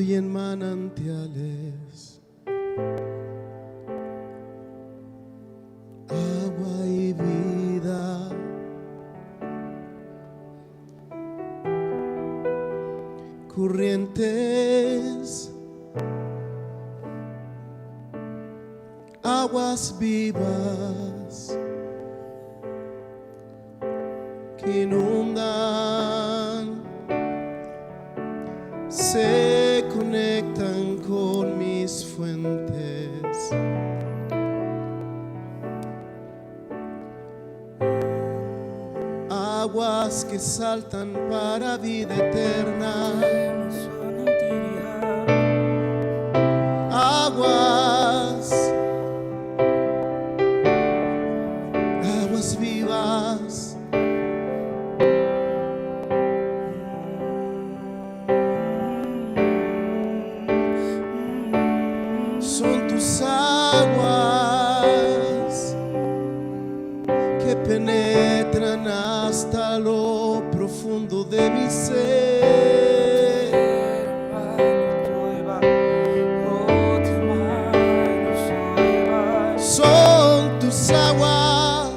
fluyen manantiales, agua y vida. Corrientes, aguas vivas que inundan, se conectan con mis fuentes. Aguas que saltan para vida eterna. Aguas vivas. Son tus aguas que penetran hasta lo profundo de mi ser. Son tus aguas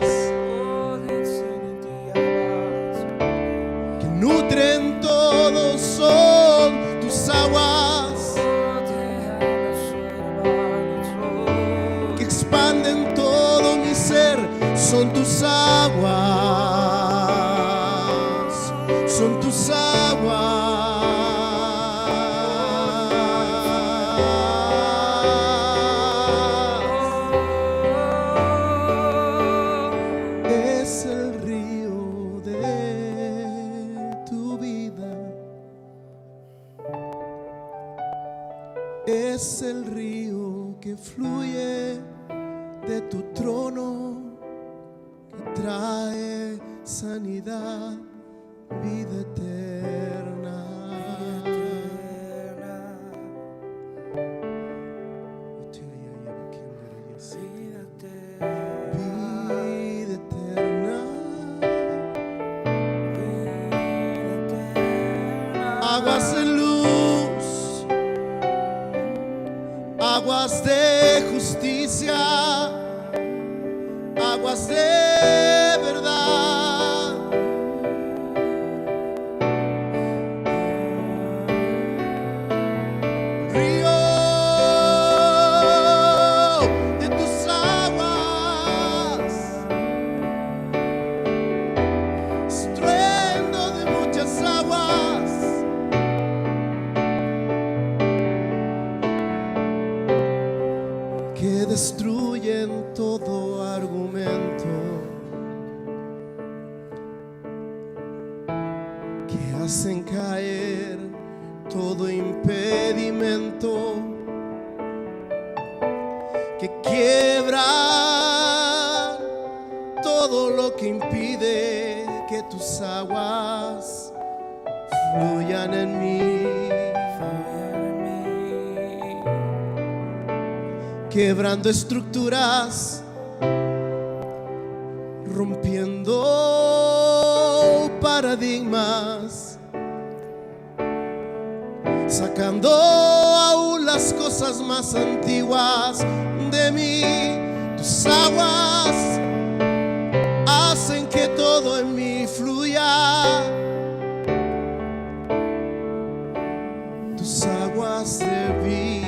que nutren todo, son tus aguas que expanden todo mi ser, son tus aguas, son tus aguas. Es el río de tu vida, es el río que fluye de tu trono, que trae sanidad, vida eterna. Vida eterna. Aguas de luz, aguas de justicia, aguas de verdad. Río de tus aguas, estruendo de muchas aguas. Que destruyen todo argumento, que hacen caer todo impedimento, que quiebran todo lo que impide que tus aguas fluyan en mí. Quebrando estructuras, rompiendo paradigmas, sacando aún las cosas más antiguas de mí. Tus aguas hacen que todo en mí fluya. Tus aguas de vida.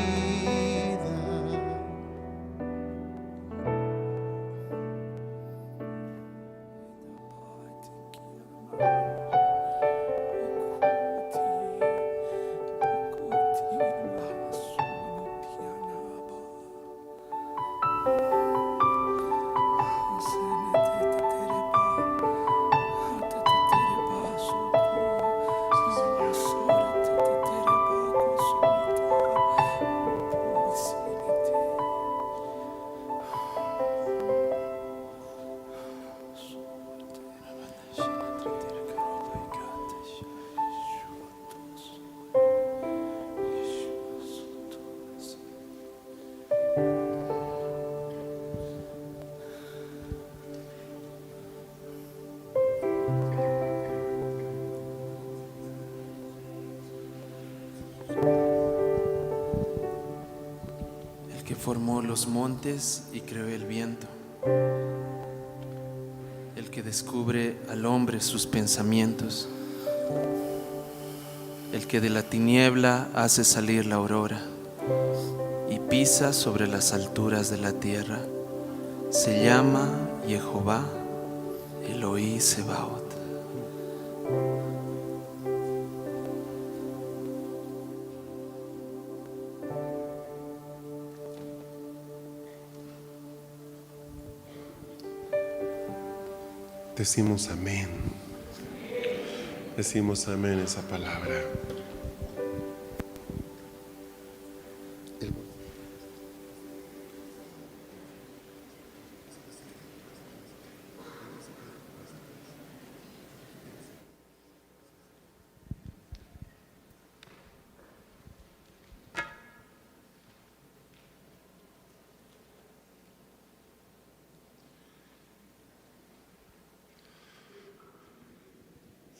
que formó los montes y creó el viento, el que descubre al hombre sus pensamientos, el que de la tiniebla hace salir la aurora y pisa sobre las alturas de la tierra, se llama Jehová Elohí Sebaot. Decimos amén. Decimos amén esa palabra.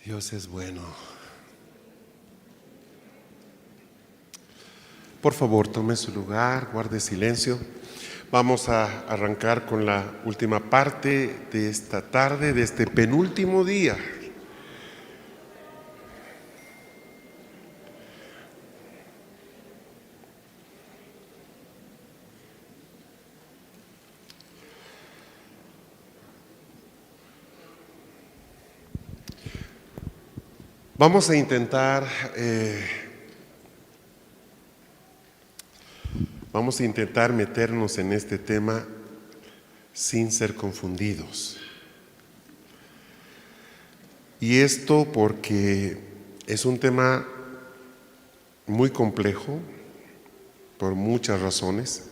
Dios es bueno. Por favor, tome su lugar, guarde silencio. Vamos a arrancar con la última parte de esta tarde, de este penúltimo día. Vamos a intentar meternos en este tema sin ser confundidos. Y esto porque es un tema muy complejo por muchas razones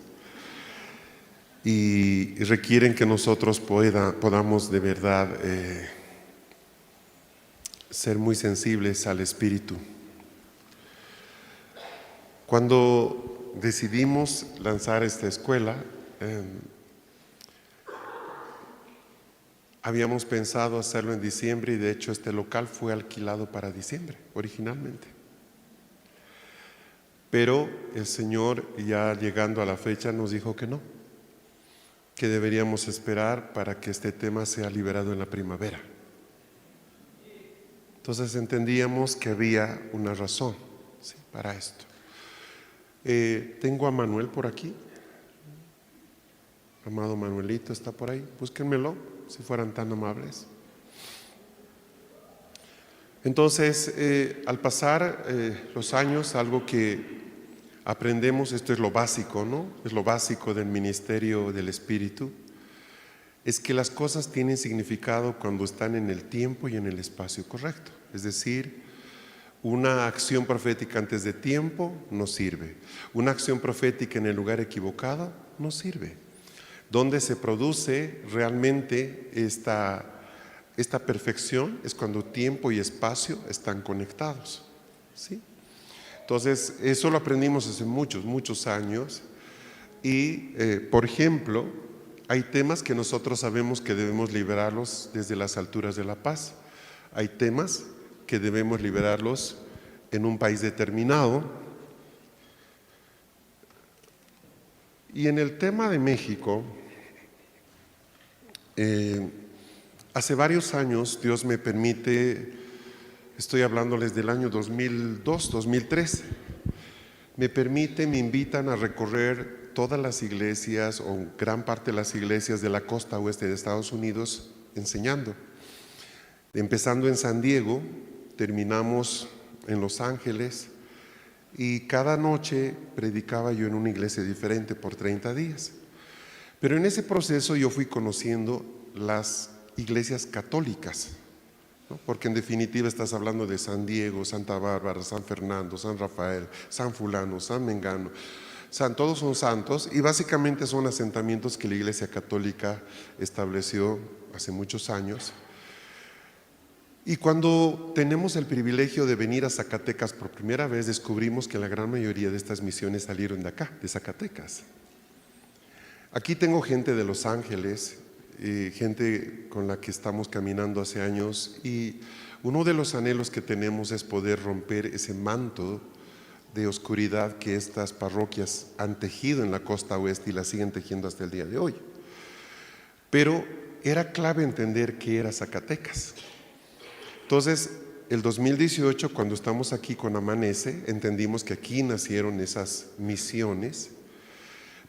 y requieren que nosotros podamos de verdad ser muy sensibles al Espíritu. Cuando decidimos lanzar esta escuela, habíamos pensado hacerlo en diciembre y de hecho este local fue alquilado para diciembre originalmente. Pero el Señor, ya llegando a la fecha, nos dijo que no, que deberíamos esperar para que este tema sea liberado en la primavera. Entonces entendíamos que había una razón, ¿sí?, para esto. Tengo a Manuel por aquí. Amado Manuelito está por ahí. Búsquenmelo, si fueran tan amables. Entonces, al pasar los años, algo que aprendemos, esto es lo básico, ¿no? Es lo básico del ministerio del Espíritu, es que las cosas tienen significado cuando están en el tiempo y en el espacio correcto. Es decir, una acción profética antes de tiempo no sirve. Una acción profética en el lugar equivocado no sirve. Donde se produce realmente esta perfección es cuando tiempo y espacio están conectados, ¿sí? Entonces, eso lo aprendimos hace muchos años y, por ejemplo, hay temas que nosotros sabemos que debemos liberarlos desde las alturas de la paz. Hay temas que debemos liberarlos en un país determinado. Y en el tema de México, hace varios años Dios me permite, estoy hablándoles del año 2002, 2003, me invitan a recorrer todas las iglesias o gran parte de las iglesias de la costa oeste de Estados Unidos enseñando. Empezando en San Diego, terminamos en Los Ángeles y cada noche predicaba yo en una iglesia diferente por 30 días. Pero en ese proceso yo fui conociendo las iglesias católicas, ¿no? Porque en definitiva estás hablando de San Diego, Santa Bárbara, San Fernando, San Rafael, San Fulano, San Mengano. Todos son santos y básicamente son asentamientos que la Iglesia Católica estableció hace muchos años. Y cuando tenemos el privilegio de venir a Zacatecas por primera vez, descubrimos que la gran mayoría de estas misiones salieron de acá, de Zacatecas. Aquí tengo gente de Los Ángeles, gente con la que estamos caminando hace años, y uno de los anhelos que tenemos es poder romper ese manto de oscuridad que estas parroquias han tejido en la costa oeste y la siguen tejiendo hasta el día de hoy. Pero era clave entender qué era Zacatecas. Entonces, el 2018, cuando estamos aquí con Amanece, entendimos que aquí nacieron esas misiones,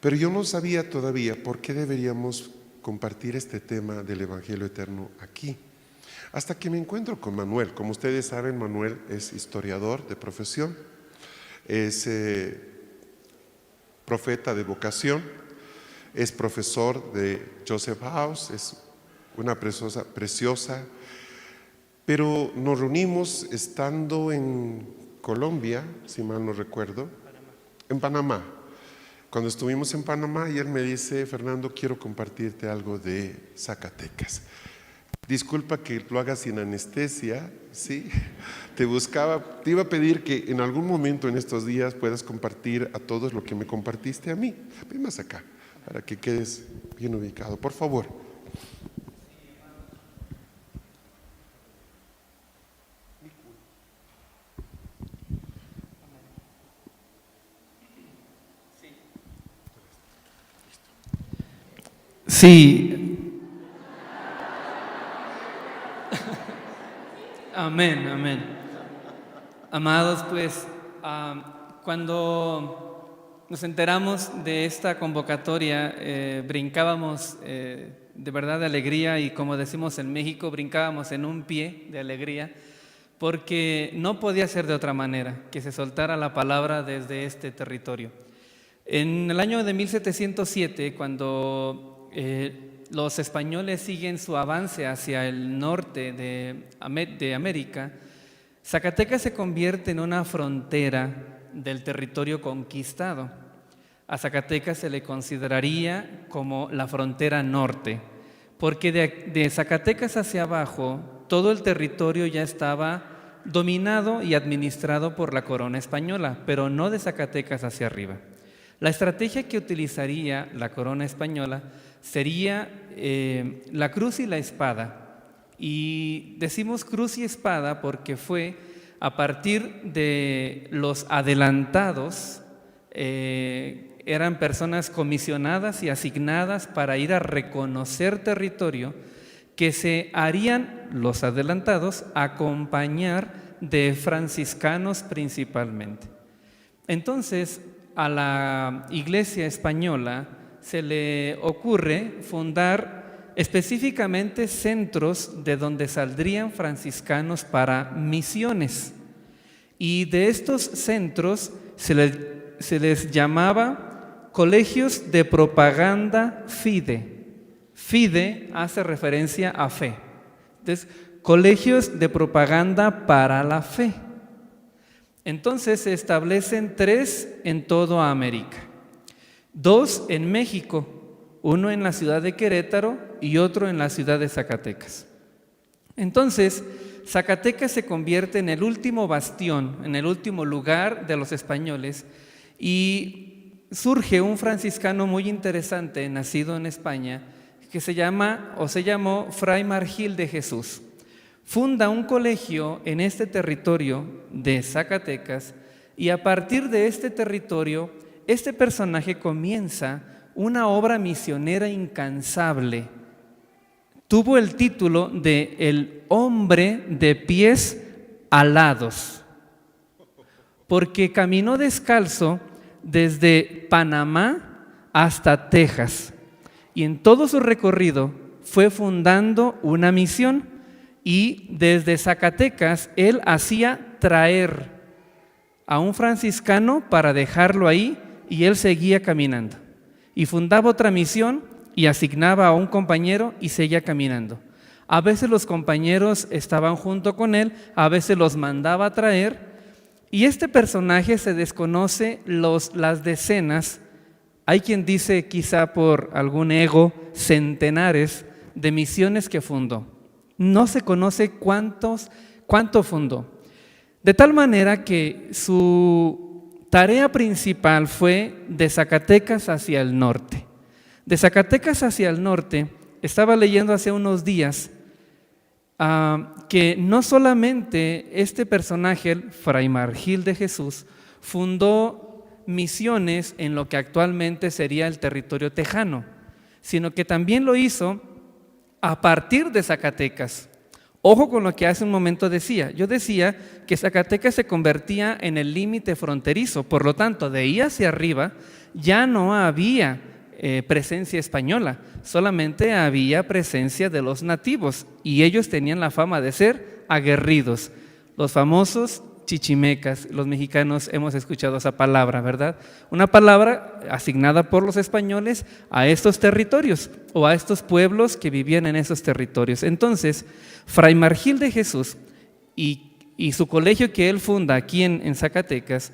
pero yo no sabía todavía por qué deberíamos compartir este tema del Evangelio Eterno aquí. Hasta que me encuentro con Manuel. Como ustedes saben, Manuel es historiador de profesión, es profeta de vocación, es profesor de Joseph House, es una preciosa, pero nos reunimos estando en Colombia, si mal no recuerdo, en Panamá. Cuando estuvimos en Panamá y él me dice: Fernando, quiero compartirte algo de Zacatecas. Disculpa que lo haga sin anestesia, ¿sí? Te iba a pedir que en algún momento en estos días puedas compartir a todos lo que me compartiste a mí. Ven más acá, para que quedes bien ubicado, por favor. Sí. Amén, amén. Amados, pues cuando nos enteramos de esta convocatoria, brincábamos de verdad de alegría, y como decimos en México, brincábamos en un pie de alegría, porque no podía ser de otra manera que se soltara la palabra desde este territorio. En el año de 1707, cuando los españoles siguen su avance hacia el norte de América, Zacatecas se convierte en una frontera del territorio conquistado. A Zacatecas se le consideraría como la frontera norte, porque de Zacatecas hacia abajo todo el territorio ya estaba dominado y administrado por la corona española, pero no de Zacatecas hacia arriba. La estrategia que utilizaría la corona española sería la cruz y la espada. Y decimos cruz y espada porque fue a partir de los adelantados, eran personas comisionadas y asignadas para ir a reconocer territorio, que se harían los adelantados acompañar de franciscanos principalmente. Entonces, a la Iglesia española se le ocurre fundar específicamente centros de donde saldrían franciscanos para misiones. Y de estos centros se les llamaba colegios de propaganda fide. Fide hace referencia a fe. Entonces, colegios de propaganda para la fe. Entonces se establecen 3 en toda América, 2 en México, uno en la ciudad de Querétaro y otro en la ciudad de Zacatecas. Entonces, Zacatecas se convierte en el último bastión, en el último lugar de los españoles, y surge un franciscano muy interesante, nacido en España, que se llamó Fray Margil de Jesús. Funda un colegio en este territorio de Zacatecas, y a partir de este territorio, este personaje comienza una obra misionera incansable. Tuvo el título de El hombre de pies alados, porque caminó descalzo desde Panamá hasta Texas, y en todo su recorrido fue fundando una misión. Y desde Zacatecas él hacía traer a un franciscano para dejarlo ahí, y él seguía caminando. Y fundaba otra misión y asignaba a un compañero y seguía caminando. A veces los compañeros estaban junto con él, a veces los mandaba a traer. Y este personaje se desconoce las decenas, hay quien dice quizá por algún ego, centenares de misiones que fundó. No se conoce cuánto fundó. De tal manera que su tarea principal fue de Zacatecas hacia el norte. De Zacatecas hacia el norte, estaba leyendo hace unos días que no solamente este personaje, Fray Margil de Jesús, fundó misiones en lo que actualmente sería el territorio tejano, sino que también lo hizo a partir de Zacatecas. Ojo con lo que hace un momento decía. Yo decía que Zacatecas se convertía en el límite fronterizo, por lo tanto, de ahí hacia arriba ya no había presencia española, solamente había presencia de los nativos y ellos tenían la fama de ser aguerridos, los famosos chichimecas. Los mexicanos hemos escuchado esa palabra, ¿verdad? Una palabra asignada por los españoles a estos territorios o a estos pueblos que vivían en esos territorios. Entonces, Fray Margil de Jesús y su colegio que él funda aquí en Zacatecas,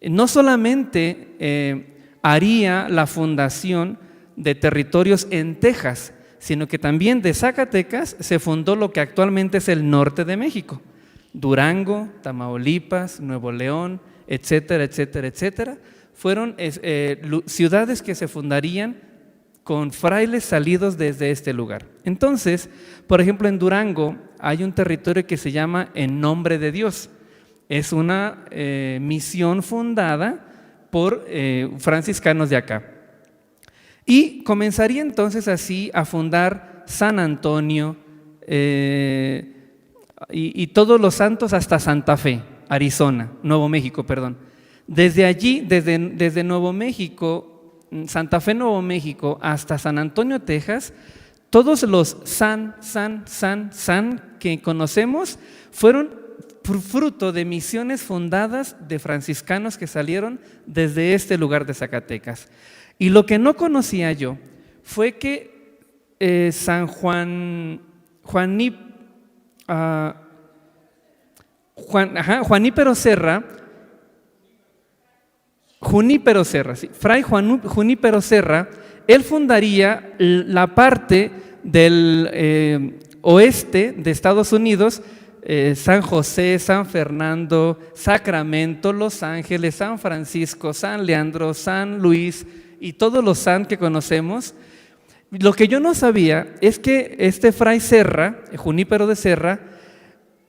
no solamente haría la fundación de territorios en Texas, sino que también de Zacatecas se fundó lo que actualmente es el norte de México: Durango, Tamaulipas, Nuevo León, etcétera, etcétera, etcétera. Fueron ciudades que se fundarían con frailes salidos desde este lugar. Entonces, por ejemplo, en Durango hay un territorio que se llama En Nombre de Dios. Es una misión fundada por franciscanos de acá. Y comenzaría entonces así a fundar San Antonio y todos los santos hasta Santa Fe, Nuevo México, perdón. Desde allí, desde Nuevo México, Santa Fe, Nuevo México, hasta San Antonio, Texas, todos los san que conocemos fueron fruto de misiones fundadas de franciscanos que salieron desde este lugar de Zacatecas. Y lo que no conocía yo fue que San Junípero Serra, sí, Fray Junípero Serra, él fundaría la parte del oeste de Estados Unidos, San José, San Fernando, Sacramento, Los Ángeles, San Francisco, San Leandro, San Luis y todos los san que conocemos. Lo que yo no sabía es que este Fray Serra, Junípero de Serra,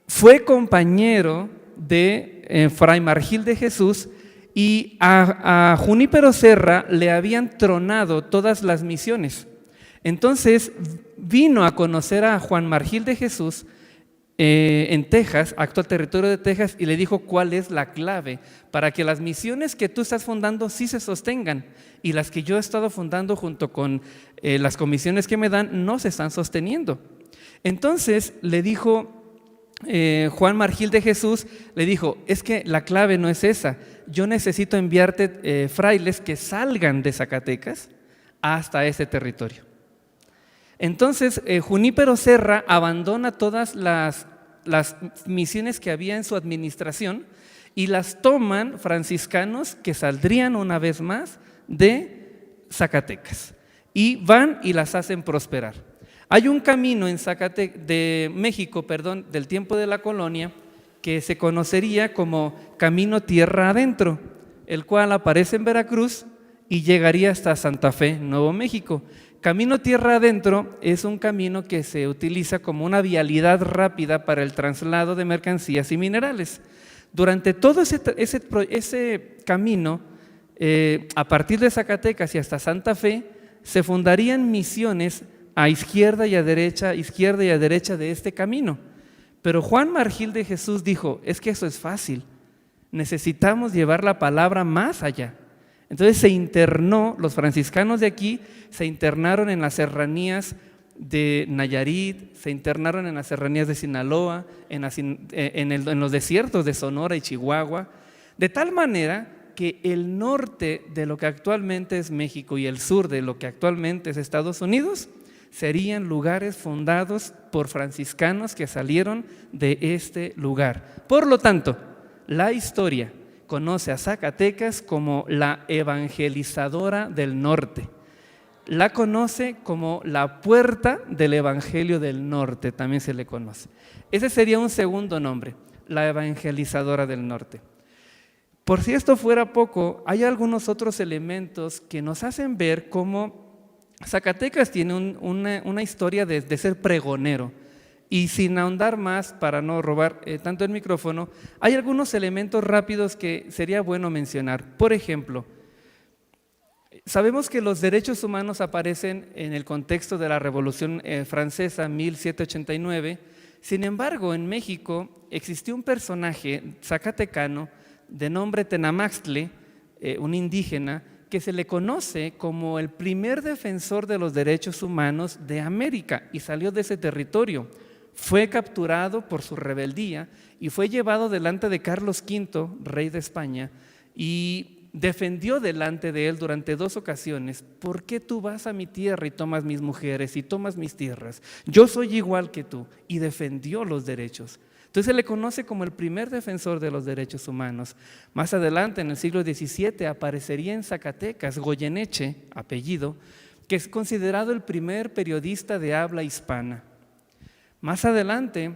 fue compañero de Fray Margil de Jesús, y a Junípero Serra le habían tronado todas las misiones. Entonces vino a conocer a Juan Margil de Jesús en Texas, actual territorio de Texas, y le dijo cuál es la clave para que las misiones que tú estás fundando sí se sostengan y las que yo he estado fundando junto con las comisiones que me dan no se están sosteniendo. Entonces le dijo Juan Margil de Jesús, le dijo: es que la clave no es esa, yo necesito enviarte frailes que salgan de Zacatecas hasta ese territorio. Entonces Junípero Serra abandona todas las misiones que había en su administración y las toman franciscanos que saldrían una vez más de Zacatecas y van y las hacen prosperar. Hay un camino en de México, del tiempo de la colonia, que se conocería como Camino Tierra Adentro, el cual aparece en Veracruz y llegaría hasta Santa Fe, Nuevo México. Camino Tierra Adentro es un camino que se utiliza como una vialidad rápida para el traslado de mercancías y minerales. Durante todo ese camino, a partir de Zacatecas y hasta Santa Fe, se fundarían misiones a izquierda y a derecha de este camino. Pero Juan Margil de Jesús dijo: es que eso es fácil, necesitamos llevar la palabra más allá. Entonces se internó, los franciscanos de aquí se internaron en las serranías de Nayarit, se internaron en las serranías de Sinaloa, en los desiertos de Sonora y Chihuahua, de tal manera que el norte de lo que actualmente es México y el sur de lo que actualmente es Estados Unidos serían lugares fundados por franciscanos que salieron de este lugar. Por lo tanto, la historia conoce a Zacatecas como la evangelizadora del norte. La conoce como la puerta del evangelio del norte, también se le conoce. Ese sería un segundo nombre, la evangelizadora del norte. Por si esto fuera poco, hay algunos otros elementos que nos hacen ver cómo Zacatecas tiene una historia de ser pregonero. Y sin ahondar más, para no robar tanto el micrófono, hay algunos elementos rápidos que sería bueno mencionar. Por ejemplo, sabemos que los derechos humanos aparecen en el contexto de la Revolución Francesa, 1789. Sin embargo, en México existió un personaje zacatecano de nombre Tenamaxtle, un indígena, que se le conoce como el primer defensor de los derechos humanos de América y salió de ese territorio. Fue capturado por su rebeldía y fue llevado delante de Carlos V, rey de España, y defendió delante de él durante 2 ocasiones: ¿por qué tú vas a mi tierra y tomas mis mujeres y tomas mis tierras? Yo soy igual que tú. Y defendió los derechos. Entonces se le conoce como el primer defensor de los derechos humanos. Más adelante, en el siglo XVII, aparecería en Zacatecas Goyeneche, apellido, que es considerado el primer periodista de habla hispana. Más adelante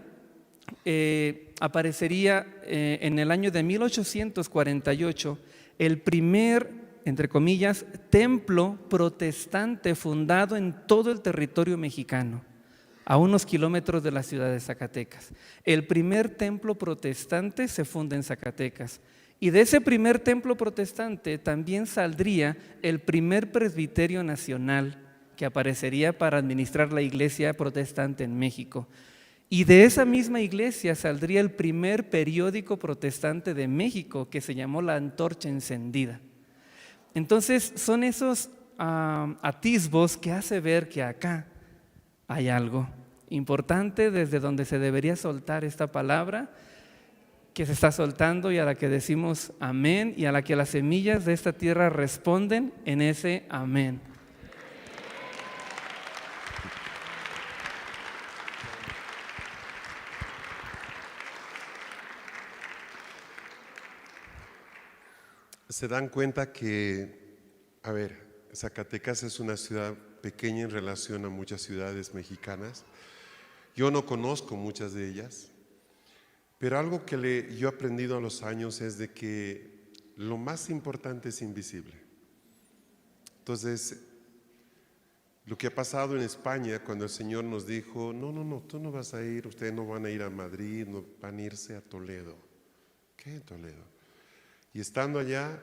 aparecería en el año de 1848 el primer, entre comillas, templo protestante fundado en todo el territorio mexicano, a unos kilómetros de la ciudad de Zacatecas. El primer templo protestante se funda en Zacatecas. Y de ese primer templo protestante también saldría el primer presbiterio nacional que aparecería para administrar la iglesia protestante en México. Y de esa misma iglesia saldría el primer periódico protestante de México, que se llamó La Antorcha Encendida. Entonces son esos atisbos que hace ver que acá hay algo importante desde donde se debería soltar esta palabra que se está soltando y a la que decimos amén y a la que las semillas de esta tierra responden en ese amén. Se dan cuenta que, Zacatecas es una ciudad pequeña en relación a muchas ciudades mexicanas. Yo no conozco muchas de ellas, pero algo que yo he aprendido a los años es de que lo más importante es invisible. Entonces, lo que ha pasado en España cuando el Señor nos dijo, no, tú no vas a ir, ustedes no van a ir a Madrid, no van a irse a Toledo. ¿Qué Toledo? Y estando allá,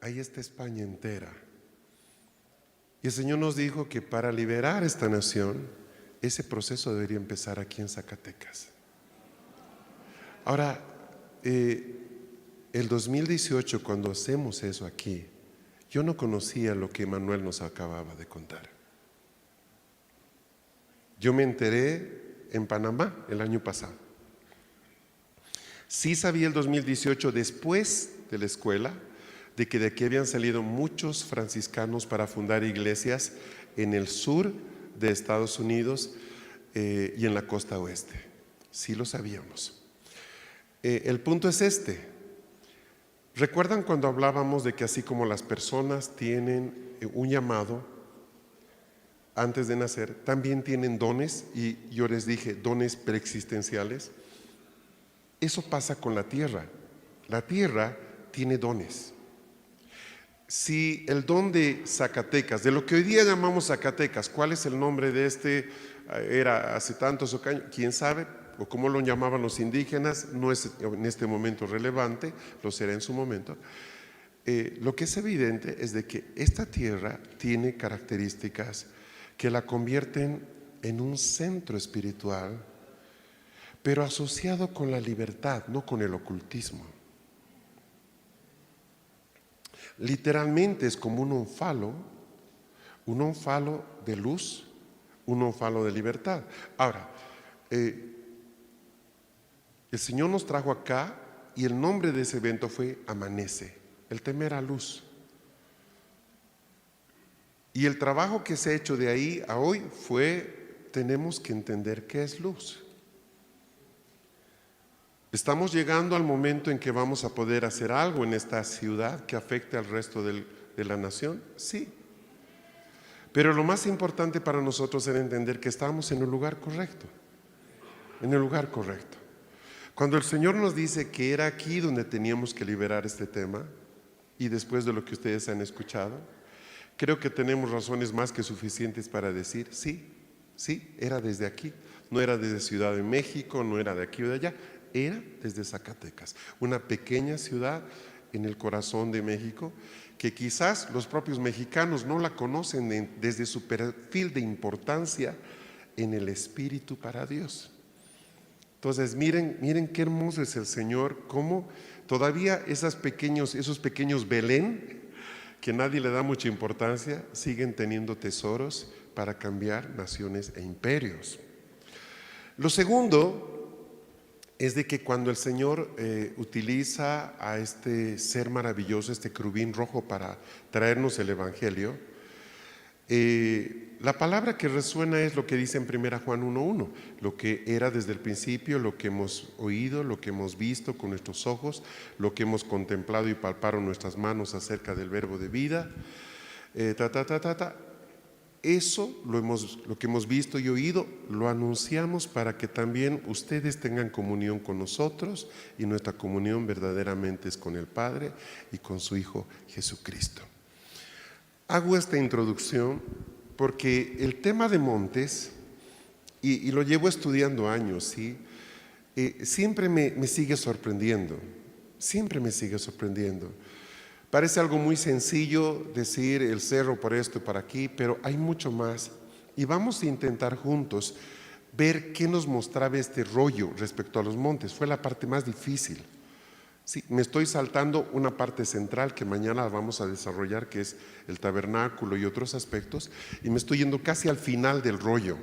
ahí está España entera. Y el Señor nos dijo que para liberar esta nación, ese proceso debería empezar aquí en Zacatecas. Ahora, el 2018, cuando hacemos eso aquí, yo no conocía lo que Manuel nos acababa de contar. Yo me enteré en Panamá el año pasado. Sí sabía el 2018, después de la escuela, de que de aquí habían salido muchos franciscanos para fundar iglesias en el sur de Estados Unidos y en la costa oeste. Sí lo sabíamos. El punto es este. ¿Recuerdan cuando hablábamos de que así como las personas tienen un llamado antes de nacer, también tienen dones? Y yo les dije, dones preexistenciales. Eso pasa con la tierra. La tierra tiene dones. Si el don de Zacatecas, de lo que hoy día llamamos Zacatecas, ¿cuál es el nombre de este? Era hace tantos años, quién sabe, o cómo lo llamaban los indígenas, no es en este momento relevante, lo será en su momento. Lo que es evidente es de que esta tierra tiene características que la convierten en un centro espiritual, pero asociado con la libertad, no con el ocultismo. Literalmente es como un ónfalo de luz, un ónfalo de libertad. Ahora, el Señor nos trajo acá y el nombre de ese evento fue Amanece. El tema era luz. Y el trabajo que se ha hecho de ahí a hoy fue, tenemos que entender qué es luz. ¿Estamos llegando al momento en que vamos a poder hacer algo en esta ciudad que afecte al resto de la nación? Sí. Pero lo más importante para nosotros era entender que estamos en el lugar correcto. En el lugar correcto. Cuando el Señor nos dice que era aquí donde teníamos que liberar este tema, y después de lo que ustedes han escuchado, creo que tenemos razones más que suficientes para decir, sí, era desde aquí No era desde Ciudad de México, no era de aquí o de allá, era desde Zacatecas, una pequeña ciudad en el corazón de México, que quizás los propios mexicanos no la conocen desde su perfil de importancia en el Espíritu para Dios. Entonces miren qué hermoso es el Señor, cómo todavía esos pequeños Belén, que nadie le da mucha importancia, siguen teniendo tesoros para cambiar naciones e imperios. Lo segundo es de que cuando el Señor utiliza a este ser maravilloso, este querubín rojo, para traernos el Evangelio, la palabra que resuena es lo que dice en 1 Juan 1:1, lo que era desde el principio, lo que hemos oído, lo que hemos visto con nuestros ojos, lo que hemos contemplado y palparon nuestras manos acerca del verbo de vida, Eso, lo que hemos visto y oído, lo anunciamos para que también ustedes tengan comunión con nosotros, y nuestra comunión verdaderamente es con el Padre y con su Hijo Jesucristo. Hago esta introducción porque el tema de montes, y lo llevo estudiando años, ¿sí? Siempre me sigue sorprendiendo, siempre me sigue sorprendiendo. Parece algo muy sencillo decir el cerro por esto y por aquí, pero hay mucho más. Y vamos a intentar juntos ver qué nos mostraba este rollo respecto a los montes. Fue la parte más difícil. Sí, me estoy saltando una parte central que mañana vamos a desarrollar, que es el tabernáculo y otros aspectos, y me estoy yendo casi al final del rollo.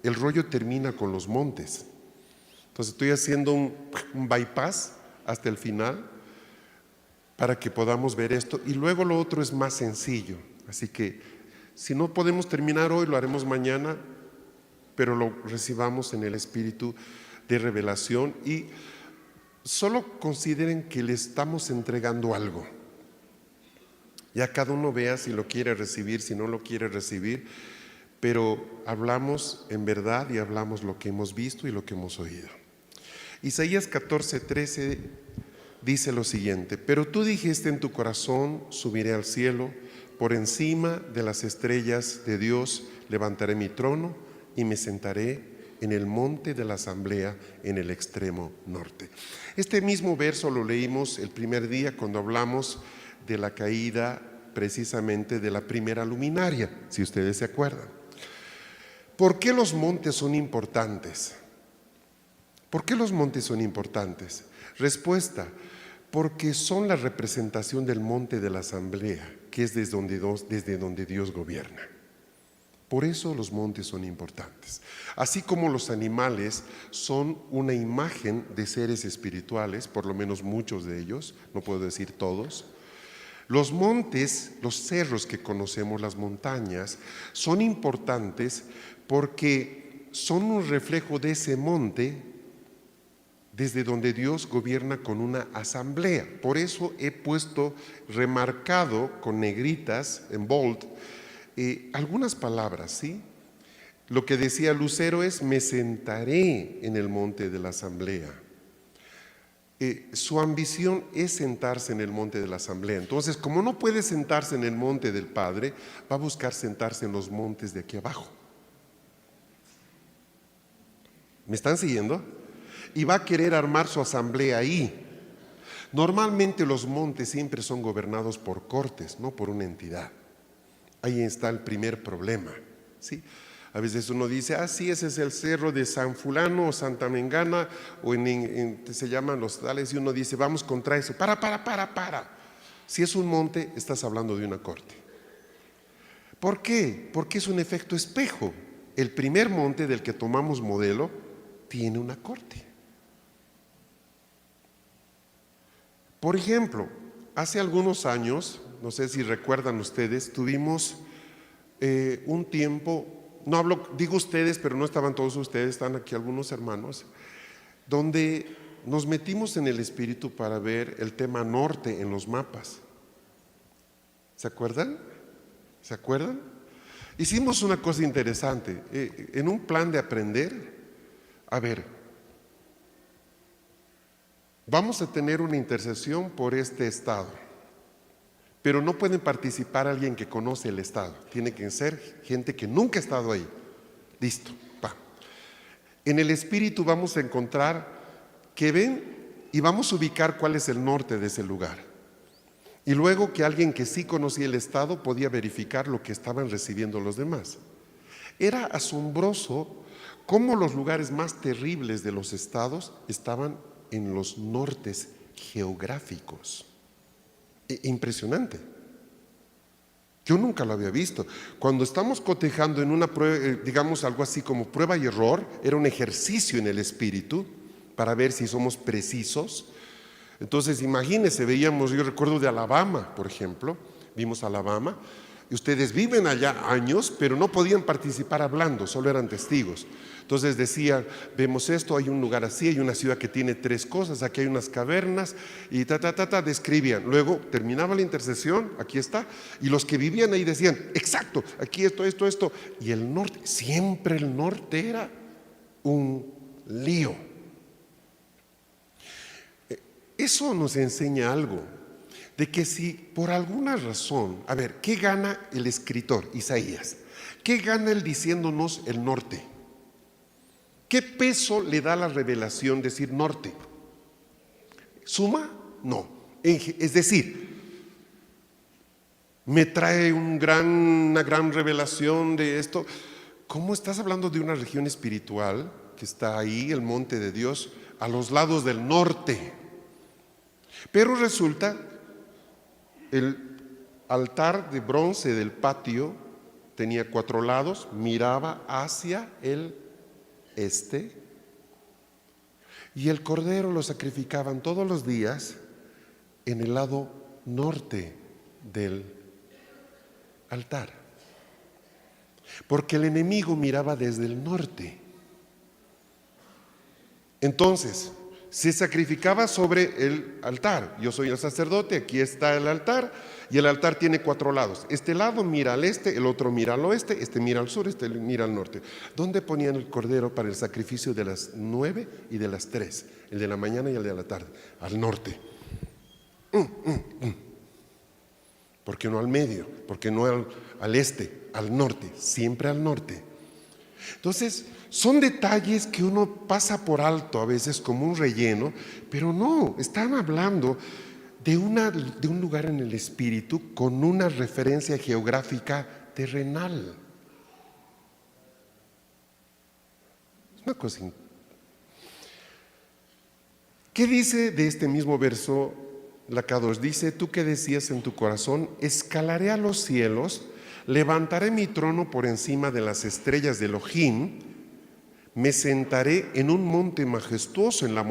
El rollo termina con los montes. Entonces estoy haciendo un bypass hasta el final para que podamos ver esto, y luego lo otro es más sencillo. Así que si no podemos terminar hoy, lo haremos mañana, pero lo recibamos en el espíritu de revelación, y solo consideren que le estamos entregando algo. Ya cada uno vea si lo quiere recibir, si no lo quiere recibir, pero hablamos en verdad y hablamos lo que hemos visto y lo que hemos oído. Isaías 14:13 dice lo siguiente: pero tú dijiste en tu corazón, subiré al cielo, por encima de las estrellas de Dios levantaré mi trono y me sentaré en el monte de la asamblea en el extremo norte. Este mismo verso lo leímos el primer día cuando hablamos de la caída precisamente de la primera luminaria, si ustedes se acuerdan. ¿Por qué los montes son importantes? ¿Por qué los montes son importantes? Respuesta: porque son la representación del monte de la asamblea, que es desde donde Dios gobierna. Por eso los montes son importantes. Así como los animales son una imagen de seres espirituales, por lo menos muchos de ellos, no puedo decir todos, los montes, los cerros que conocemos, las montañas, son importantes porque son un reflejo de ese monte desde donde Dios gobierna con una asamblea. Por eso he puesto remarcado con negritas, en bold, algunas palabras, ¿sí? Lo que decía Lucero es: me sentaré en el monte de la asamblea. Su ambición es sentarse en el monte de la asamblea. Entonces, como no puede sentarse en el monte del Padre, va a buscar sentarse en los montes de aquí abajo. ¿Me están siguiendo? Y va a querer armar su asamblea ahí. Normalmente los montes siempre son gobernados por cortes, no por una entidad. Ahí está el primer problema, ¿sí? A veces uno dice: sí, ese es el cerro de San Fulano o Santa Mengana, o se llaman los tales, y uno dice: vamos contra eso. Para. Si es un monte, estás hablando de una corte. ¿Por qué? Porque es un efecto espejo. El primer monte del que tomamos modelo tiene una corte. Por ejemplo, hace algunos años, no sé si recuerdan ustedes, tuvimos un tiempo, digo ustedes, pero no estaban todos ustedes, están aquí algunos hermanos, donde nos metimos en el espíritu para ver el tema norte en los mapas. ¿Se acuerdan? ¿Se acuerdan? Hicimos una cosa interesante, en un plan de aprender. A ver, vamos a tener una intercesión por este estado, pero no pueden participar alguien que conoce el estado, tiene que ser gente que nunca ha estado ahí. Listo, va. En el espíritu vamos a encontrar que ven y vamos a ubicar cuál es el norte de ese lugar. Y luego que alguien que sí conocía el estado podía verificar lo que estaban recibiendo los demás. Era asombroso cómo los lugares más terribles de los estados estaban en los nortes geográficos. Impresionante. Yo nunca lo había visto. Cuando estamos cotejando en una prueba, digamos algo así como prueba y error, era un ejercicio en el espíritu para ver si somos precisos. Entonces imagínense, veíamos, yo recuerdo de Alabama, por ejemplo, vimos Alabama, y ustedes viven allá años, pero no podían participar hablando, solo eran testigos. Entonces decían, vemos esto, hay un lugar así, hay una ciudad que tiene 3 cosas, aquí hay unas cavernas, y describían. Luego terminaba la intercesión, aquí está, y los que vivían ahí decían, exacto, aquí esto, y el norte, siempre el norte era un lío. Eso nos enseña algo, de que si por alguna razón, a ver, ¿qué gana el escritor Isaías? ¿Qué gana él diciéndonos el norte? ¿Qué peso le da la revelación decir norte? ¿Suma? No. Es decir, me trae una gran revelación de esto. ¿Cómo estás hablando de una región espiritual que está ahí, el monte de Dios, a los lados del norte? Pero resulta, el altar de bronce del patio tenía 4 lados, miraba hacia el este, y el cordero lo sacrificaban todos los días en el lado norte del altar, porque el enemigo miraba desde el norte. Entonces se sacrificaba sobre el altar. Yo soy el sacerdote, aquí está el altar, y el altar tiene 4 lados. Este lado mira al este, el otro mira al oeste, este mira al sur, este mira al norte. ¿Dónde ponían el cordero para el sacrificio de las 9 y de las 3? El de la mañana y el de la tarde. Al norte. ¿Por qué no al medio? ¿Por qué no al este? Al norte, siempre al norte. Entonces, son detalles que uno pasa por alto a veces como un relleno, pero no, están hablando de un lugar en el espíritu con una referencia geográfica terrenal. Es una cosa. ¿Qué dice de este mismo verso la K2? Dice, tú que decías en tu corazón, escalaré a los cielos, levantaré mi trono por encima de las estrellas de Elohim, me sentaré en un monte majestuoso, en las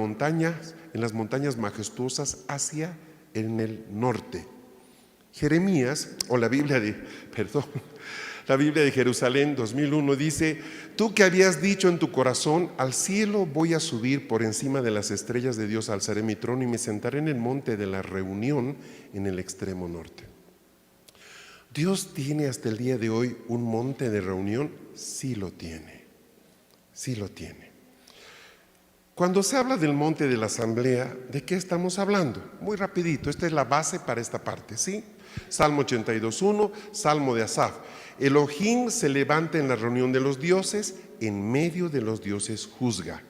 montañas majestuosas en el norte. Jeremías, o la Biblia de Jerusalén 2001 dice, tú que habías dicho en tu corazón, al cielo voy a subir por encima de las estrellas de Dios, alzaré mi trono y me sentaré en el monte de la reunión en el extremo norte. ¿Dios tiene hasta el día de hoy un monte de reunión? Sí lo tiene, sí lo tiene. Cuando se habla del monte de la asamblea, ¿de qué estamos hablando? Muy rapidito, esta es la base para esta parte, ¿sí? Salmo 82:1, Salmo de Asaf. Elohim se levanta en la reunión de los dioses, en medio de los dioses juzga.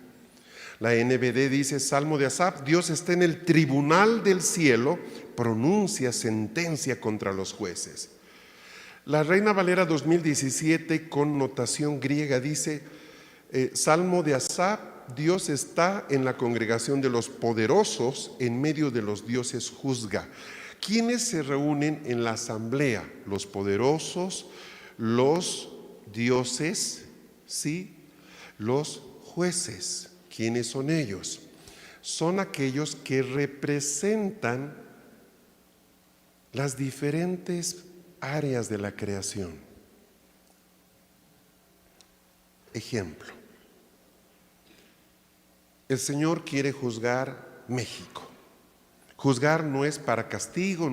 La NBD dice, Salmo de Asaf, Dios está en el tribunal del cielo, pronuncia sentencia contra los jueces. La Reina Valera 2017 con notación griega dice, Salmo de Asaf, Dios está en la congregación de los poderosos, en medio de los dioses juzga. ¿Quiénes se reúnen en la asamblea? Los poderosos, los dioses, ¿sí? Los jueces. ¿Quiénes son ellos? Son aquellos que representan las diferentes áreas de la creación. Ejemplo, el Señor quiere juzgar México. Juzgar no es para castigo,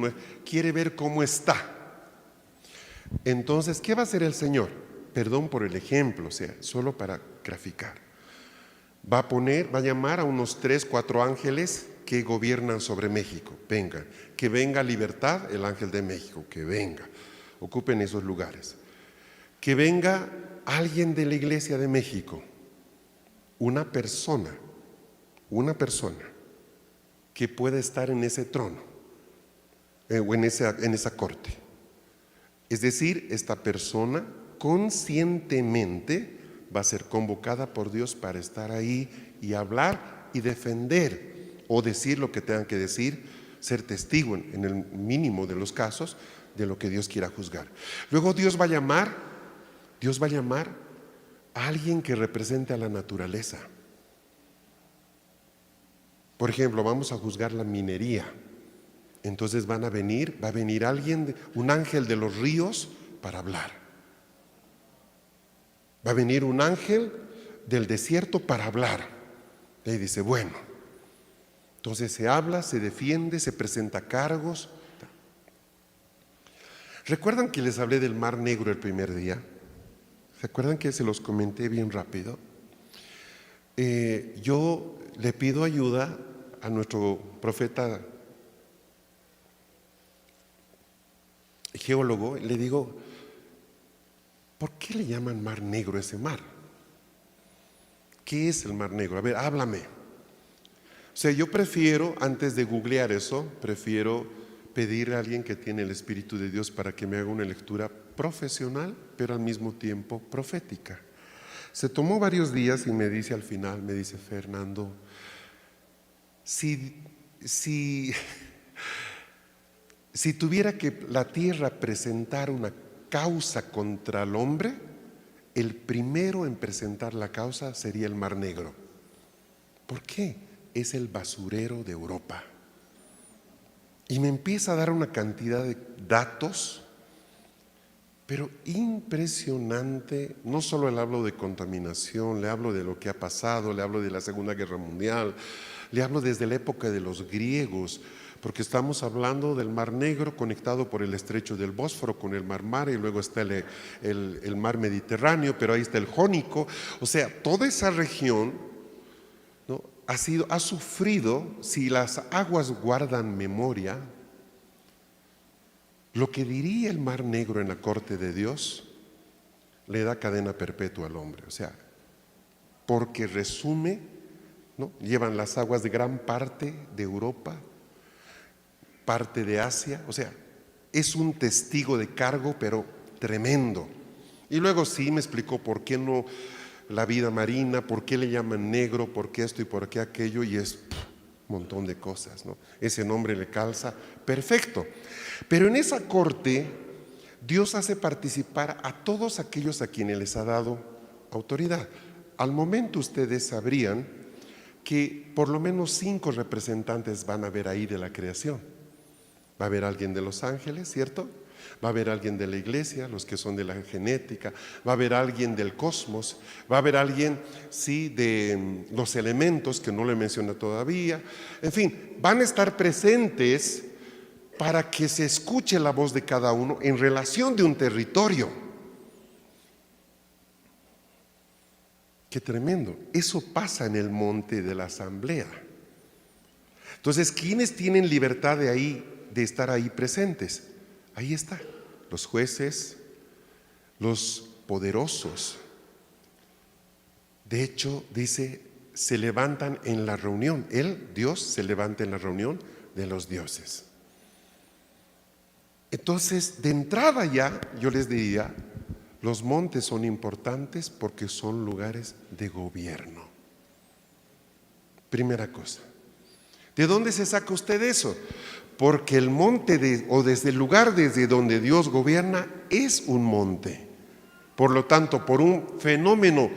quiere ver cómo está. Entonces, ¿qué va a hacer el Señor? Perdón por el ejemplo, o sea, solo para graficar. Va a llamar a unos 3, 4 ángeles que gobiernan sobre México. Vengan, que venga Libertad, el ángel de México, que venga, ocupen esos lugares. Que venga alguien de la Iglesia de México, una persona que pueda estar en ese trono o en esa corte. Es decir, esta persona conscientemente va a ser convocada por Dios para estar ahí y hablar y defender o decir lo que tengan que decir, ser testigo en el mínimo de los casos de lo que Dios quiera juzgar. Luego Dios va a llamar a alguien que represente a la naturaleza. Por ejemplo, vamos a juzgar la minería. Entonces va a venir alguien, un ángel de los ríos para hablar. Va a venir un ángel del desierto para hablar. Y dice, bueno, entonces se habla, se defiende, se presenta cargos. ¿Recuerdan que les hablé del Mar Negro el primer día? ¿Se acuerdan que se los comenté bien rápido? Yo le pido ayuda a nuestro profeta geólogo, le digo, ¿por qué le llaman Mar Negro ese mar? ¿Qué es el Mar Negro? A ver, háblame. O sea, yo prefiero, antes de googlear eso, prefiero pedirle a alguien que tiene el Espíritu de Dios para que me haga una lectura profesional, pero al mismo tiempo profética. Se tomó varios días y me dice al final, me dice, Fernando, si tuviera que la tierra presentar una causa contra el hombre, el primero en presentar la causa sería el Mar Negro. ¿Por qué? Es el basurero de Europa. Y me empieza a dar una cantidad de datos, pero impresionante. No solo le hablo de contaminación, le hablo de lo que ha pasado, le hablo de la Segunda Guerra Mundial, le hablo desde la época de los griegos, porque estamos hablando del Mar Negro conectado por el estrecho del Bósforo con el Mar Mare, y luego está el Mar Mediterráneo, pero ahí está el Jónico. O sea, toda esa región, ¿no?, ha sufrido, si las aguas guardan memoria, lo que diría el Mar Negro en la corte de Dios le da cadena perpetua al hombre. O sea, porque resume, ¿no?, llevan las aguas de gran parte de Europa, parte de Asia. O sea, es un testigo de cargo, pero tremendo. Y luego sí me explicó por qué no la vida marina, por qué le llaman negro, por qué esto y por qué aquello, y es un montón de cosas, ¿no? Ese nombre le calza perfecto. Pero en esa corte Dios hace participar a todos aquellos a quienes les ha dado autoridad. Al momento ustedes sabrían que por lo menos 5 representantes van a haber ahí de la creación. Va a haber alguien de los ángeles, ¿cierto? Va a haber alguien de la iglesia, los que son de la genética. Va a haber alguien del cosmos. Va a haber alguien, sí, de los elementos, que no le menciona todavía. En fin, van a estar presentes para que se escuche la voz de cada uno en relación de un territorio. Qué tremendo. Eso pasa en el monte de la asamblea. Entonces, ¿quiénes tienen libertad de estar ahí presentes? Ahí está, los jueces, los poderosos. De hecho, dice, se levantan en la reunión. Dios se levanta en la reunión de los dioses. Entonces, de entrada ya, yo les diría, los montes son importantes porque son lugares de gobierno. Primera cosa. ¿De dónde se saca usted eso? Porque el monte o desde el lugar desde donde Dios gobierna es un monte. Por lo tanto, por un fenómeno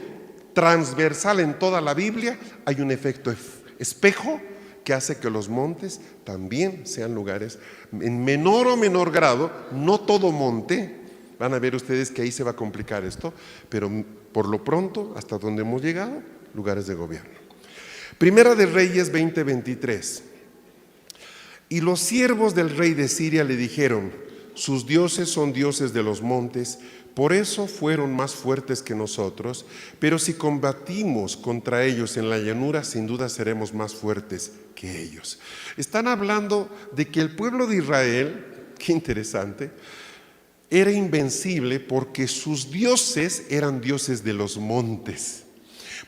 transversal en toda la Biblia, hay un efecto espejo que hace que los montes también sean lugares, en menor o menor grado, no todo monte. Van a ver ustedes que ahí se va a complicar esto, pero por lo pronto, hasta donde hemos llegado, lugares de gobierno. Primera de Reyes 20:23. Y los siervos del rey de Siria le dijeron: sus dioses son dioses de los montes, por eso fueron más fuertes que nosotros, pero si combatimos contra ellos en la llanura, sin duda seremos más fuertes que ellos. Están hablando de que el pueblo de Israel, qué interesante, era invencible porque sus dioses eran dioses de los montes.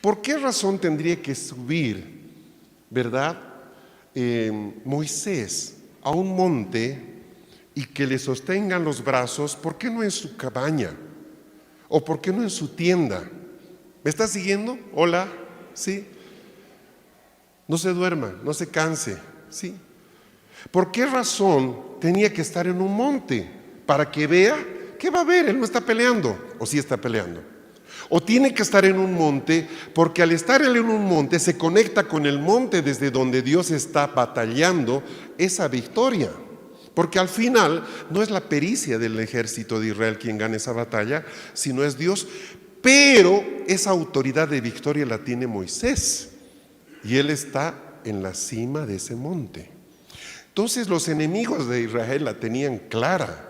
¿Por qué razón tendría que subir, verdad, Moisés a un monte y que le sostengan los brazos? ¿Por qué no en su cabaña? ¿O por qué no en su tienda? ¿Me está siguiendo? Hola, ¿sí? No se duerma, no se canse, ¿sí? ¿Por qué razón tenía que estar en un monte? Para que vea, ¿qué va a ver? Él no está peleando, o sí está peleando. O tiene que estar en un monte, porque al estar él en un monte se conecta con el monte desde donde Dios está batallando esa victoria. Porque al final no es la pericia del ejército de Israel quien gana esa batalla, sino es Dios. Pero esa autoridad de victoria la tiene Moisés, y él está en la cima de ese monte. Entonces los enemigos de Israel la tenían clara.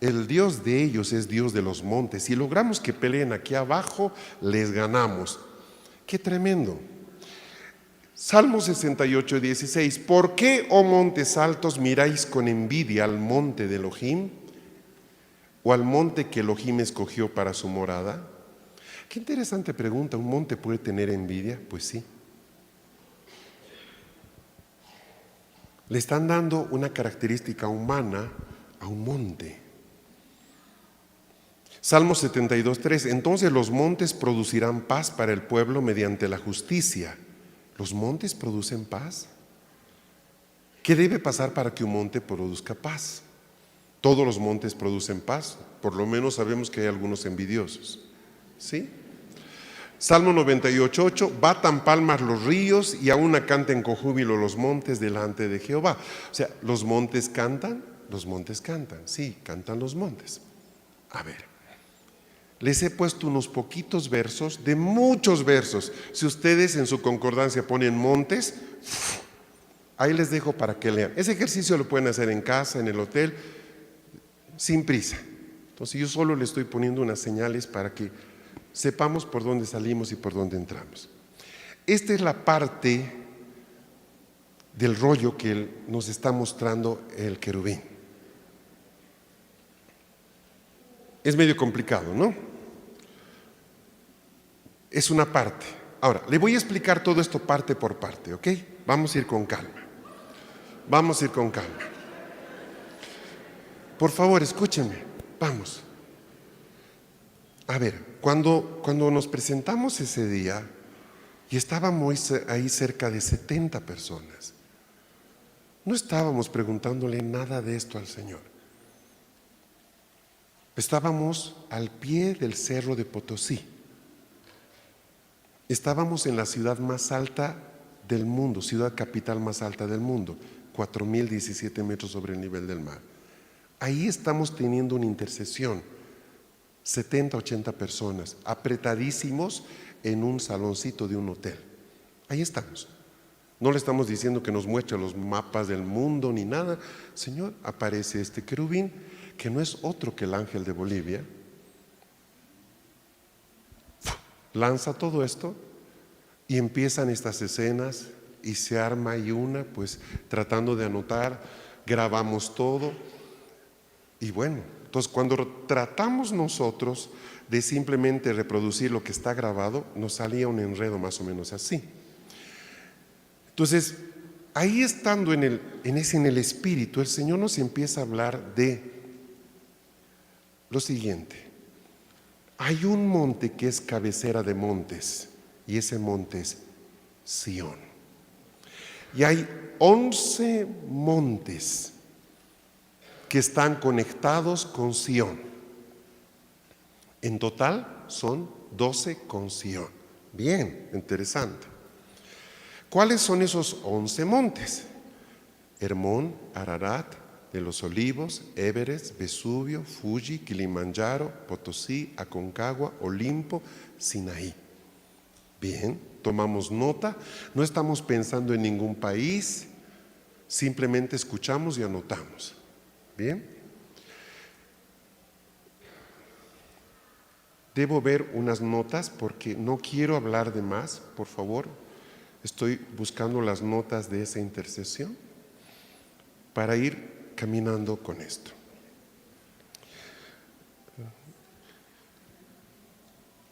El Dios de ellos es Dios de los montes. Si logramos que peleen aquí abajo, les ganamos. ¡Qué tremendo! Salmo 68, 16. ¿Por qué, oh montes altos, miráis con envidia al monte de Elohim? ¿O al monte que Elohim escogió para su morada? Qué interesante pregunta. ¿Un monte puede tener envidia? Pues sí. Le están dando una característica humana a un monte. Salmo 72, 3. Entonces los montes producirán paz para el pueblo mediante la justicia. ¿Los montes producen paz? ¿Qué debe pasar para que un monte produzca paz? Todos los montes producen paz. Por lo menos sabemos que hay algunos envidiosos, ¿sí? Salmo 98, 8. Batan palmas los ríos y aún canten con júbilo los montes delante de Jehová. O sea, ¿los montes cantan? Los montes cantan, sí, cantan los montes. A ver, les he puesto unos poquitos versos de muchos versos. Si ustedes en su concordancia ponen montes, ahí les dejo para que lean. Ese ejercicio lo pueden hacer en casa, en el hotel, sin prisa. Entonces yo solo les estoy poniendo unas señales para que sepamos por dónde salimos y por dónde entramos. Esta es la parte del rollo que nos está mostrando el querubín. Es medio complicado, ¿no? Es una parte. Ahora, le voy a explicar todo esto parte por parte, ¿ok? Vamos a ir con calma. Vamos a ir con calma. Por favor, escúchenme. Vamos. A ver, cuando nos presentamos ese día, y estábamos ahí cerca de 70 personas, no estábamos preguntándole nada de esto al Señor. Estábamos al pie del cerro de Potosí. Estábamos en la ciudad más alta del mundo, ciudad capital más alta del mundo, 4.017 metros sobre el nivel del mar. Ahí estamos teniendo una intercesión, 70, 80 personas, apretadísimos en un saloncito de un hotel. Ahí estamos. No le estamos diciendo que nos muestre los mapas del mundo ni nada. Señor, aparece este querubín, que no es otro que el ángel de Bolivia. Lanza todo esto y empiezan estas escenas y se arma ahí una, pues tratando de anotar, grabamos todo. Y bueno, entonces cuando tratamos nosotros de simplemente reproducir lo que está grabado, nos salía un enredo más o menos así. Entonces, ahí estando en el espíritu, el Señor nos empieza a hablar de lo siguiente. Hay un monte que es cabecera de montes, y ese monte es Sión. Y hay 11 montes que están conectados con Sión. En total son 12 con Sión. Bien, interesante. ¿Cuáles son esos 11 montes? Hermón, Ararat, de los Olivos, Everest, Vesubio, Fuji, Kilimanjaro, Potosí, Aconcagua, Olimpo, Sinaí. Bien, tomamos nota, no estamos pensando en ningún país, simplemente escuchamos y anotamos. Bien. Debo ver unas notas porque no quiero hablar de más, por favor. Estoy buscando las notas de esa intercesión para ir caminando con esto.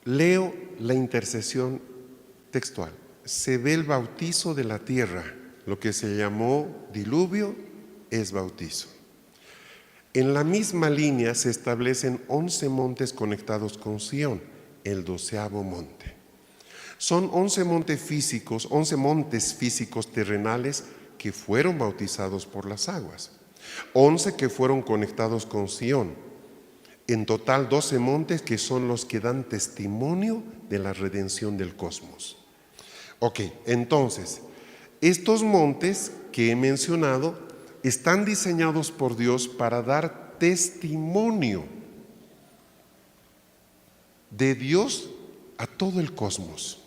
Leo la intercesión textual, se ve el bautizo de la tierra, lo que se llamó diluvio es bautizo. En la misma línea se establecen 11 montes conectados con Sión, el 12º monte. Son 11 montes físicos terrenales que fueron bautizados por las aguas, 11 que fueron conectados con Sión. En total 12 montes que son los que dan testimonio de la redención del cosmos. Ok, entonces, estos montes que he mencionado están diseñados por Dios para dar testimonio de Dios a todo el cosmos.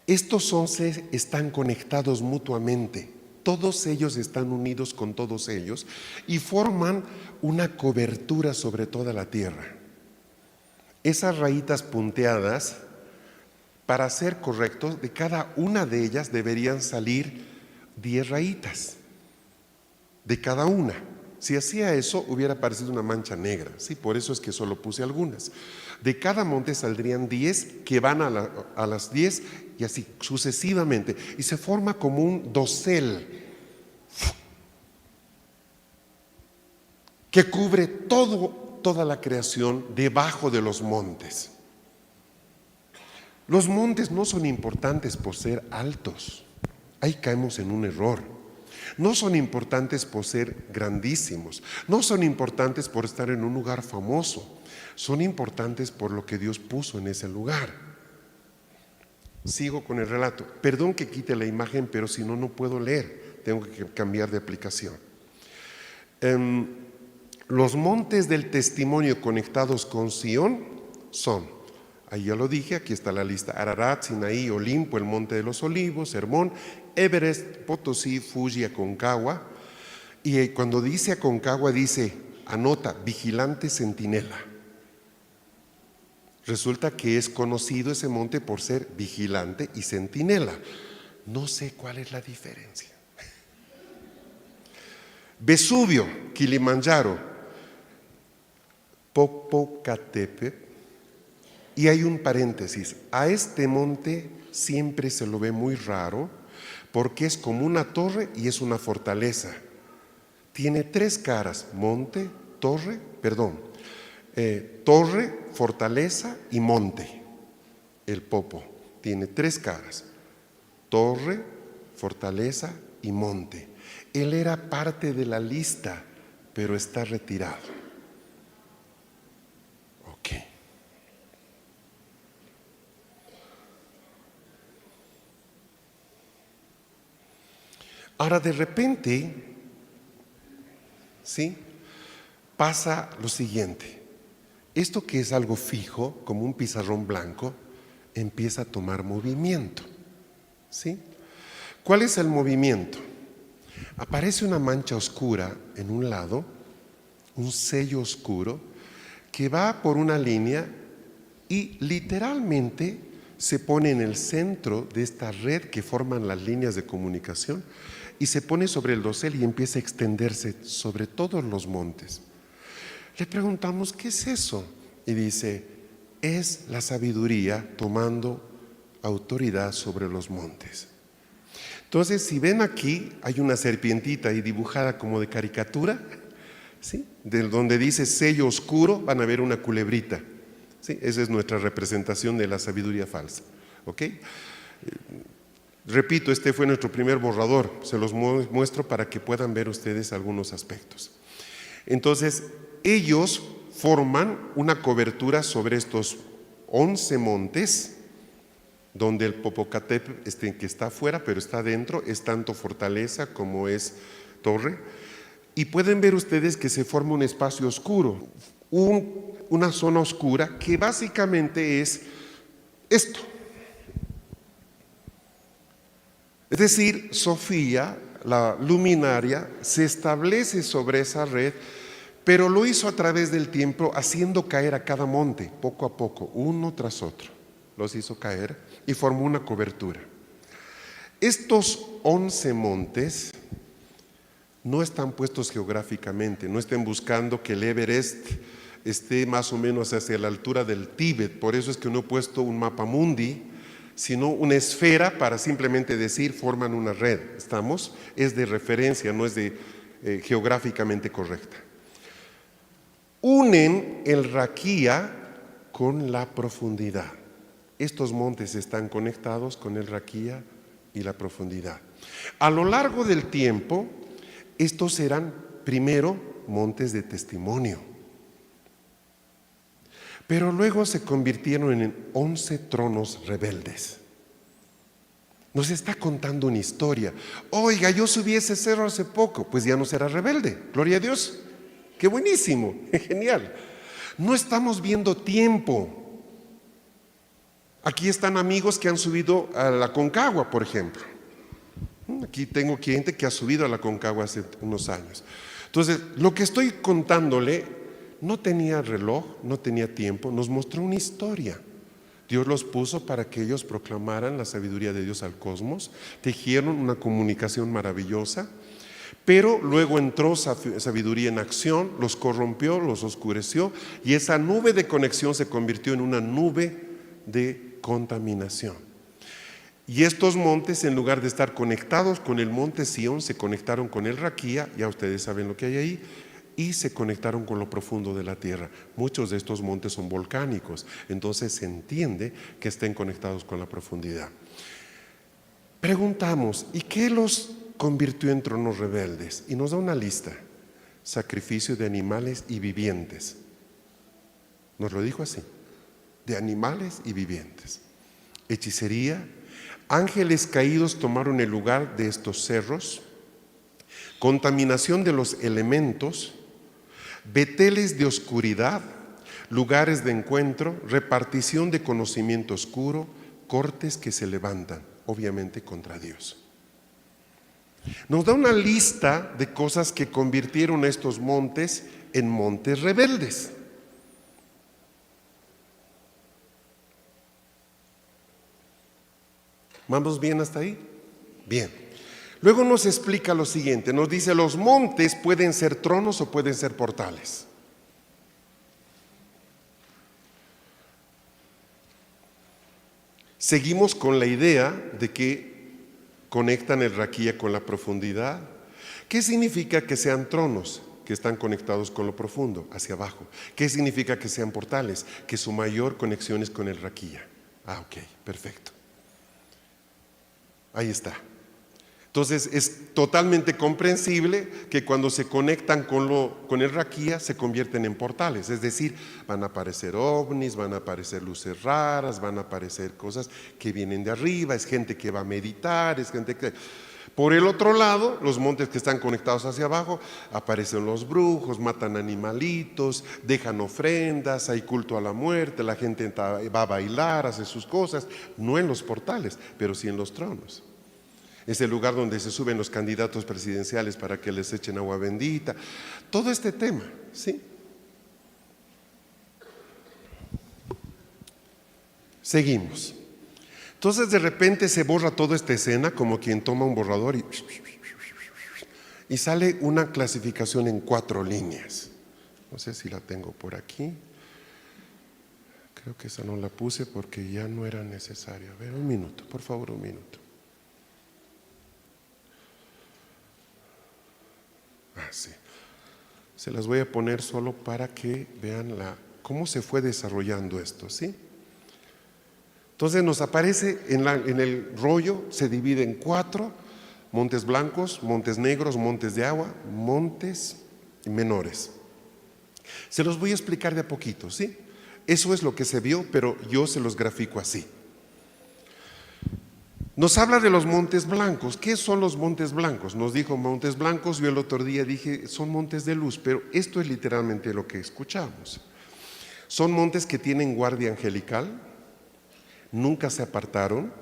Estos 11 están conectados mutuamente, todos ellos están unidos con todos ellos y forman una cobertura sobre toda la tierra. Esas rayitas punteadas, para ser correctos, de cada una de ellas deberían salir 10 rayitas, de cada una. Si hacía eso, hubiera parecido una mancha negra, ¿sí? Por eso es que solo puse algunas. De cada monte saldrían 10 que van a las 10 y así sucesivamente. Y se forma como un dosel que cubre toda la creación debajo de los montes. Los montes no son importantes por ser altos. Ahí caemos en un error. No son importantes por ser grandísimos. No son importantes por estar en un lugar famoso. Son importantes por lo que Dios puso en ese lugar. Sigo con el relato. Perdón que quite la imagen, pero si no, no puedo leer. Tengo que cambiar de aplicación. Los montes del testimonio conectados con Sión son, ahí ya lo dije, aquí está la lista: Ararat, Sinaí, Olimpo, el Monte de los Olivos, Hermón, Everest, Potosí, Fuji, Aconcagua. Y cuando dice Aconcagua dice, anota, vigilante centinela. Resulta que es conocido ese monte por ser vigilante y centinela. No sé cuál es la diferencia. Vesubio, Kilimanjaro, Popocatépetl. Y hay un paréntesis, a este monte siempre se lo ve muy raro porque es como una torre y es una fortaleza. Tiene 3 caras, torre, fortaleza y monte. El Popo tiene 3 caras, torre, fortaleza y monte. Él era parte de la lista, pero está retirado. Ahora de repente, ¿sí?, pasa lo siguiente. Esto que es algo fijo, como un pizarrón blanco, empieza a tomar movimiento, ¿sí? ¿Cuál es el movimiento? Aparece una mancha oscura en un lado, un sello oscuro, que va por una línea y literalmente se pone en el centro de esta red que forman las líneas de comunicación y se pone sobre el dosel y empieza a extenderse sobre todos los montes. Le preguntamos, ¿qué es eso? Y dice, es la sabiduría tomando autoridad sobre los montes. Entonces, si ven aquí, hay una serpientita ahí dibujada como de caricatura, ¿sí?, de donde dice sello oscuro, van a ver una culebrita, ¿sí? Esa es nuestra representación de la sabiduría falsa, ¿ok? Repito, este fue nuestro primer borrador, se los muestro para que puedan ver ustedes algunos aspectos. Entonces, ellos forman una cobertura sobre estos 11 montes, donde el Popocatépetl, que está afuera, pero está adentro, es tanto fortaleza como es torre. Y pueden ver ustedes que se forma un espacio oscuro, una zona oscura que básicamente es esto. Es decir, Sofía, la luminaria, se establece sobre esa red, pero lo hizo a través del tiempo, haciendo caer a cada monte, poco a poco, uno tras otro. Los hizo caer y formó una cobertura. Estos 11 montes no están puestos geográficamente, no estén buscando que el Everest esté más o menos hacia la altura del Tíbet. Por eso es que no he puesto un mapa mundi, sino una esfera para simplemente decir forman una red. ¿Estamos? Es de referencia, no es geográficamente correcta. Unen el Raquía con la profundidad. Estos montes están conectados con el Raquía y la profundidad. A lo largo del tiempo, estos serán primero montes de testimonio, pero luego se convirtieron en 11 tronos rebeldes. Nos está contando una historia. Oiga, yo subí ese cerro hace poco, pues ya no será rebelde. Gloria a Dios. Qué buenísimo, genial. No estamos viendo tiempo. Aquí están amigos que han subido a la Concagua, por ejemplo. Aquí tengo gente que ha subido a la Concagua hace unos años. Entonces, lo que estoy contándole no tenía reloj, no tenía tiempo, nos mostró una historia. Dios los puso para que ellos proclamaran la sabiduría de Dios al cosmos, tejieron una comunicación maravillosa, pero luego entró sabiduría en acción, los corrompió, los oscureció, y esa nube de conexión se convirtió en una nube de contaminación. Y estos montes, en lugar de estar conectados con el monte Sión, se conectaron con el Raquía, ya ustedes saben lo que hay ahí, y se conectaron con lo profundo de la tierra. Muchos de estos montes son volcánicos, entonces se entiende que estén conectados con la profundidad. Preguntamos, ¿y qué los convirtió en tronos rebeldes? Y nos da una lista: sacrificio de animales y vivientes. Nos lo dijo así: de animales y vivientes. Hechicería, ángeles caídos tomaron el lugar de estos cerros, contaminación de los elementos, beteles de oscuridad, lugares de encuentro, repartición de conocimiento oscuro, cortes que se levantan, obviamente contra Dios. Nos da una lista de cosas que convirtieron a estos montes en montes rebeldes. ¿Vamos bien hasta ahí? Bien. Luego nos explica lo siguiente, nos dice: los montes pueden ser tronos o pueden ser portales. Seguimos con la idea de que conectan el Raquía con la profundidad. ¿Qué significa que sean tronos? Que están conectados con lo profundo, hacia abajo. ¿Qué significa que sean portales? Que su mayor conexión es con el Raquía. Ok, perfecto. Ahí está. Entonces es totalmente comprensible que cuando se conectan con el Raquía se convierten en portales, es decir, van a aparecer ovnis, van a aparecer luces raras, van a aparecer cosas que vienen de arriba, es gente que va a meditar, es gente que... Por el otro lado, los montes que están conectados hacia abajo, aparecen los brujos, matan animalitos, dejan ofrendas, hay culto a la muerte, la gente va a bailar, hace sus cosas, no en los portales, pero sí en los tronos. Es el lugar donde se suben los candidatos presidenciales para que les echen agua bendita. Todo este tema, ¿sí? Seguimos. Entonces de repente se borra toda esta escena, como quien toma un borrador y sale una clasificación en 4 líneas. No sé si la tengo por aquí. Creo que esa no la puse porque ya no era necesaria. A ver, un minuto, por favor, un minuto. Sí. Se las voy a poner solo para que vean cómo se fue desarrollando esto, ¿sí? Entonces nos aparece en el rollo, se divide en 4: montes blancos, montes negros, montes de agua, montes menores. Se los voy a explicar de a poquito, ¿sí? Eso es lo que se vio, pero yo se los grafico así. Nos habla de los montes blancos. ¿Qué son los montes blancos? Nos dijo montes blancos, yo el otro día dije son montes de luz, pero esto es literalmente lo que escuchamos. Son montes que tienen guardia angelical, nunca se apartaron,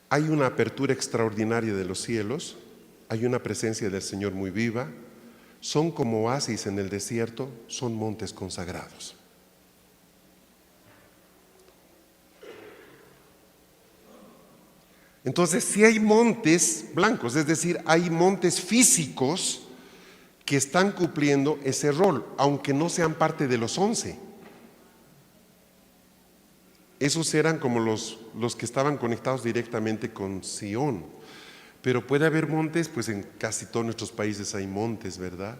hay una apertura extraordinaria de los cielos, hay una presencia del Señor muy viva, son como oasis en el desierto, son montes consagrados. Entonces, si hay montes blancos, es decir, hay montes físicos que están cumpliendo ese rol, aunque no sean parte de los 11. Esos eran como los que estaban conectados directamente con Sión. Pero puede haber montes, pues en casi todos nuestros países hay montes, ¿verdad?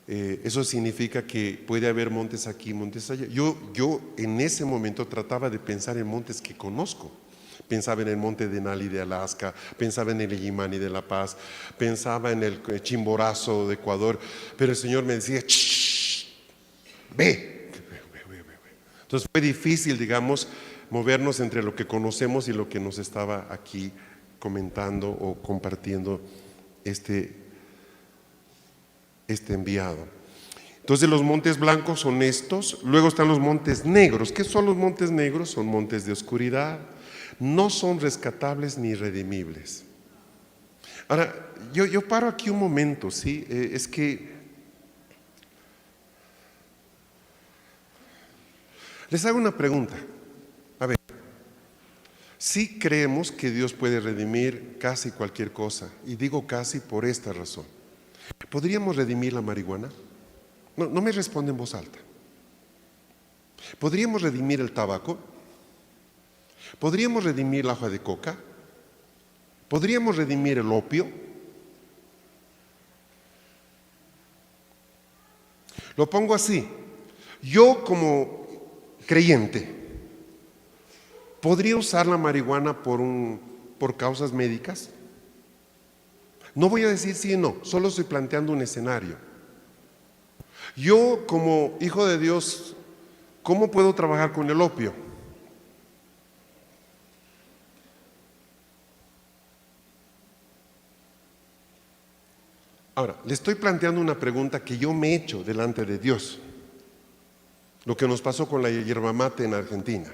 Eso significa que puede haber montes aquí, montes allá. Yo en ese momento trataba de pensar en montes que conozco. Pensaba en el monte Denali de Alaska, pensaba en el Illimani de La Paz, pensaba en el Chimborazo de Ecuador, pero el Señor me decía, ve. Entonces fue difícil, digamos, movernos entre lo que conocemos y lo que nos estaba aquí comentando o compartiendo este enviado. Entonces los montes blancos son estos, luego están los montes negros. ¿Qué son los montes negros? Son montes de oscuridad, no son rescatables ni redimibles. Ahora, yo paro aquí un momento, ¿sí? Es que les hago una pregunta. A ver, sí creemos que Dios puede redimir casi cualquier cosa, y digo casi por esta razón. ¿Podríamos redimir la marihuana? No me responde en voz alta. ¿Podríamos redimir el tabaco? ¿Podríamos redimir la hoja de coca? ¿Podríamos redimir el opio? Lo pongo así. Yo como creyente, ¿podría usar la marihuana por causas médicas? No voy a decir sí o no, solo estoy planteando un escenario. Yo como hijo de Dios, ¿cómo puedo trabajar con el opio? Ahora, le estoy planteando una pregunta que yo me he hecho delante de Dios. Lo que nos pasó con la yerba mate en Argentina.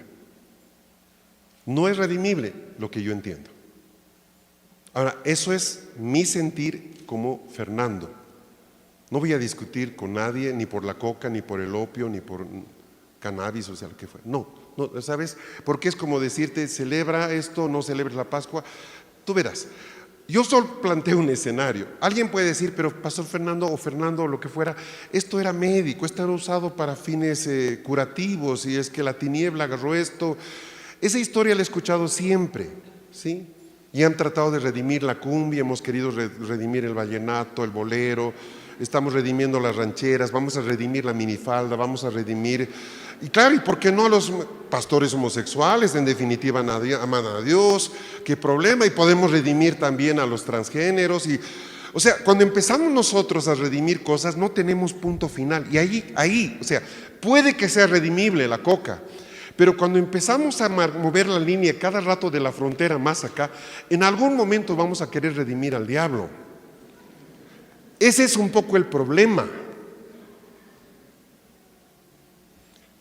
No es redimible, lo que yo entiendo. Ahora, eso es mi sentir como Fernando. No voy a discutir con nadie, ni por la coca, ni por el opio, ni por cannabis, o sea, lo que fue. No, ¿sabes? Porque es como decirte, celebra esto, no celebres la Pascua. Tú verás. Yo solo planteo un escenario. Alguien puede decir, pero Pastor Fernando o Fernando o lo que fuera, esto era médico, esto era usado para fines curativos, y es que la tiniebla agarró esto. Esa historia la he escuchado siempre, ¿sí? Y han tratado de redimir la cumbia, hemos querido redimir el vallenato, el bolero, estamos redimiendo las rancheras, vamos a redimir la minifalda, vamos a redimir. Y claro, ¿y por qué no a los pastores homosexuales? En definitiva, aman a Dios, ¿qué problema? Y podemos redimir también a los transgéneros. O sea, cuando empezamos nosotros a redimir cosas, no tenemos punto final. Y ahí, o sea, puede que sea redimible la coca, pero cuando empezamos a mover la línea cada rato de la frontera más acá, en algún momento vamos a querer redimir al diablo. Ese es un poco el problema.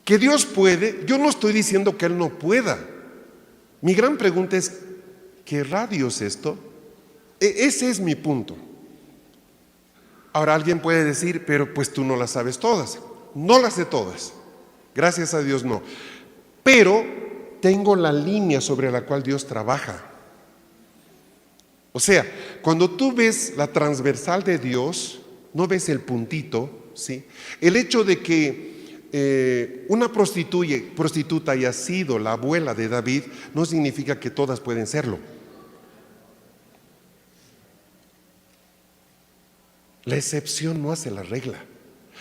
Que Dios puede, yo no estoy diciendo que Él no pueda. Mi gran pregunta es, ¿querrá Dios esto? Ese es mi punto. Ahora alguien puede decir, pero pues tú no las sabes todas. No las sé todas, gracias a Dios no. Pero tengo la línea sobre la cual Dios trabaja. O sea, cuando tú ves la transversal de Dios, no ves el puntito, ¿sí? El hecho de que una prostituta haya sido la abuela de David no significa que todas pueden serlo. La excepción no hace la regla.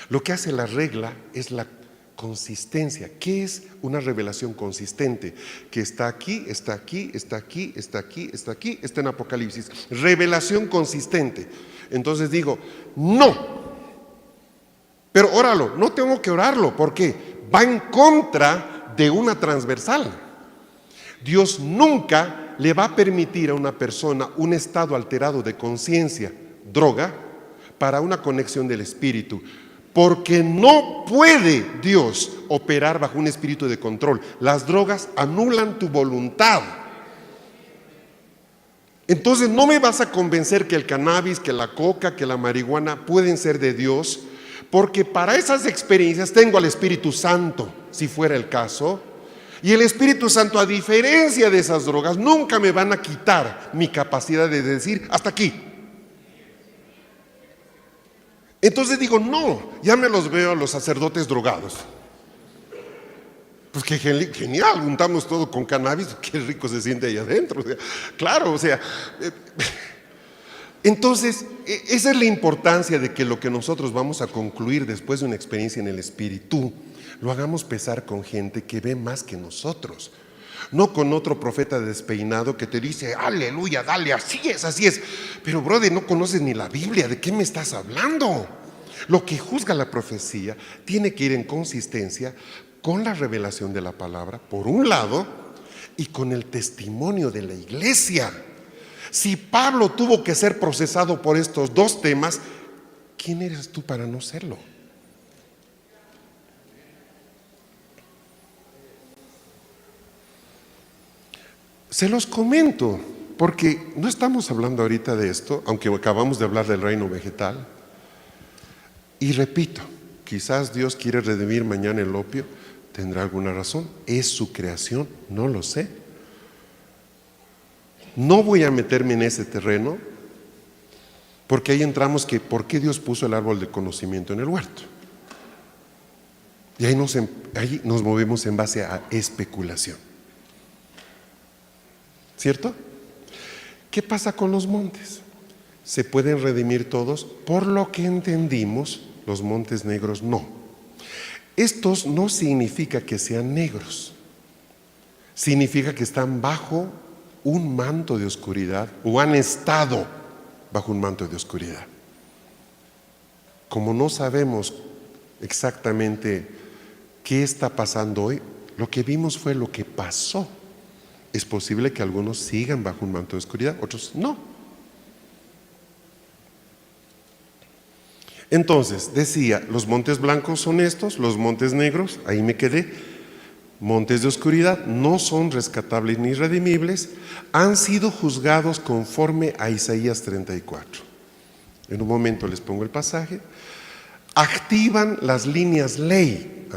Lo que hace la regla es la consistencia. ¿Qué es una revelación consistente? Que está aquí, está aquí, está aquí, está aquí, está aquí, está en Apocalipsis. Revelación consistente. Entonces digo, no. Pero óralo, no tengo que orarlo, porque va en contra de una transversal. Dios nunca le va a permitir a una persona un estado alterado de conciencia, droga, para una conexión del espíritu, porque no puede Dios operar bajo un espíritu de control. Las drogas anulan tu voluntad. Entonces no me vas a convencer que el cannabis, que la coca, que la marihuana pueden ser de Dios, porque para esas experiencias tengo al Espíritu Santo, si fuera el caso. Y el Espíritu Santo, a diferencia de esas drogas, nunca me van a quitar mi capacidad de decir hasta aquí. Entonces digo, no, ya me los veo a los sacerdotes drogados. Pues que genial, juntamos todo con cannabis, qué rico se siente ahí adentro. O sea, claro, o sea, entonces esa es la importancia de que lo que nosotros vamos a concluir después de una experiencia en el Espíritu, lo hagamos pesar con gente que ve más que nosotros. No con otro profeta despeinado que te dice, aleluya, dale, así es, así es. Pero brother, no conoces ni la Biblia, ¿de qué me estás hablando? Lo que juzga la profecía tiene que ir en consistencia con la revelación de la palabra, por un lado, y con el testimonio de la iglesia. Si Pablo tuvo que ser procesado por estos dos temas, ¿quién eres tú para no serlo? Se los comento, porque no estamos hablando ahorita de esto, aunque acabamos de hablar del reino vegetal. Y repito, quizás Dios quiere redimir mañana el opio, tendrá alguna razón, es su creación, no lo sé. No voy a meterme en ese terreno, porque ahí entramos que ¿por qué Dios puso el árbol de conocimiento en el huerto? Y ahí nos movemos en base a especulación. ¿Cierto? ¿Qué pasa con los montes? ¿Se pueden redimir todos? Por lo que entendimos, los montes negros no. Estos no significa que sean negros, significa que están bajo un manto de oscuridad o han estado bajo un manto de oscuridad. Como no sabemos exactamente qué está pasando hoy, lo que vimos fue lo que pasó. Es posible que algunos sigan bajo un manto de oscuridad, otros no. Entonces, decía, los montes blancos son estos, los montes negros, ahí me quedé. Montes de oscuridad no son rescatables ni redimibles, han sido juzgados conforme a Isaías 34. En un momento les pongo el pasaje. Activan las líneas ley.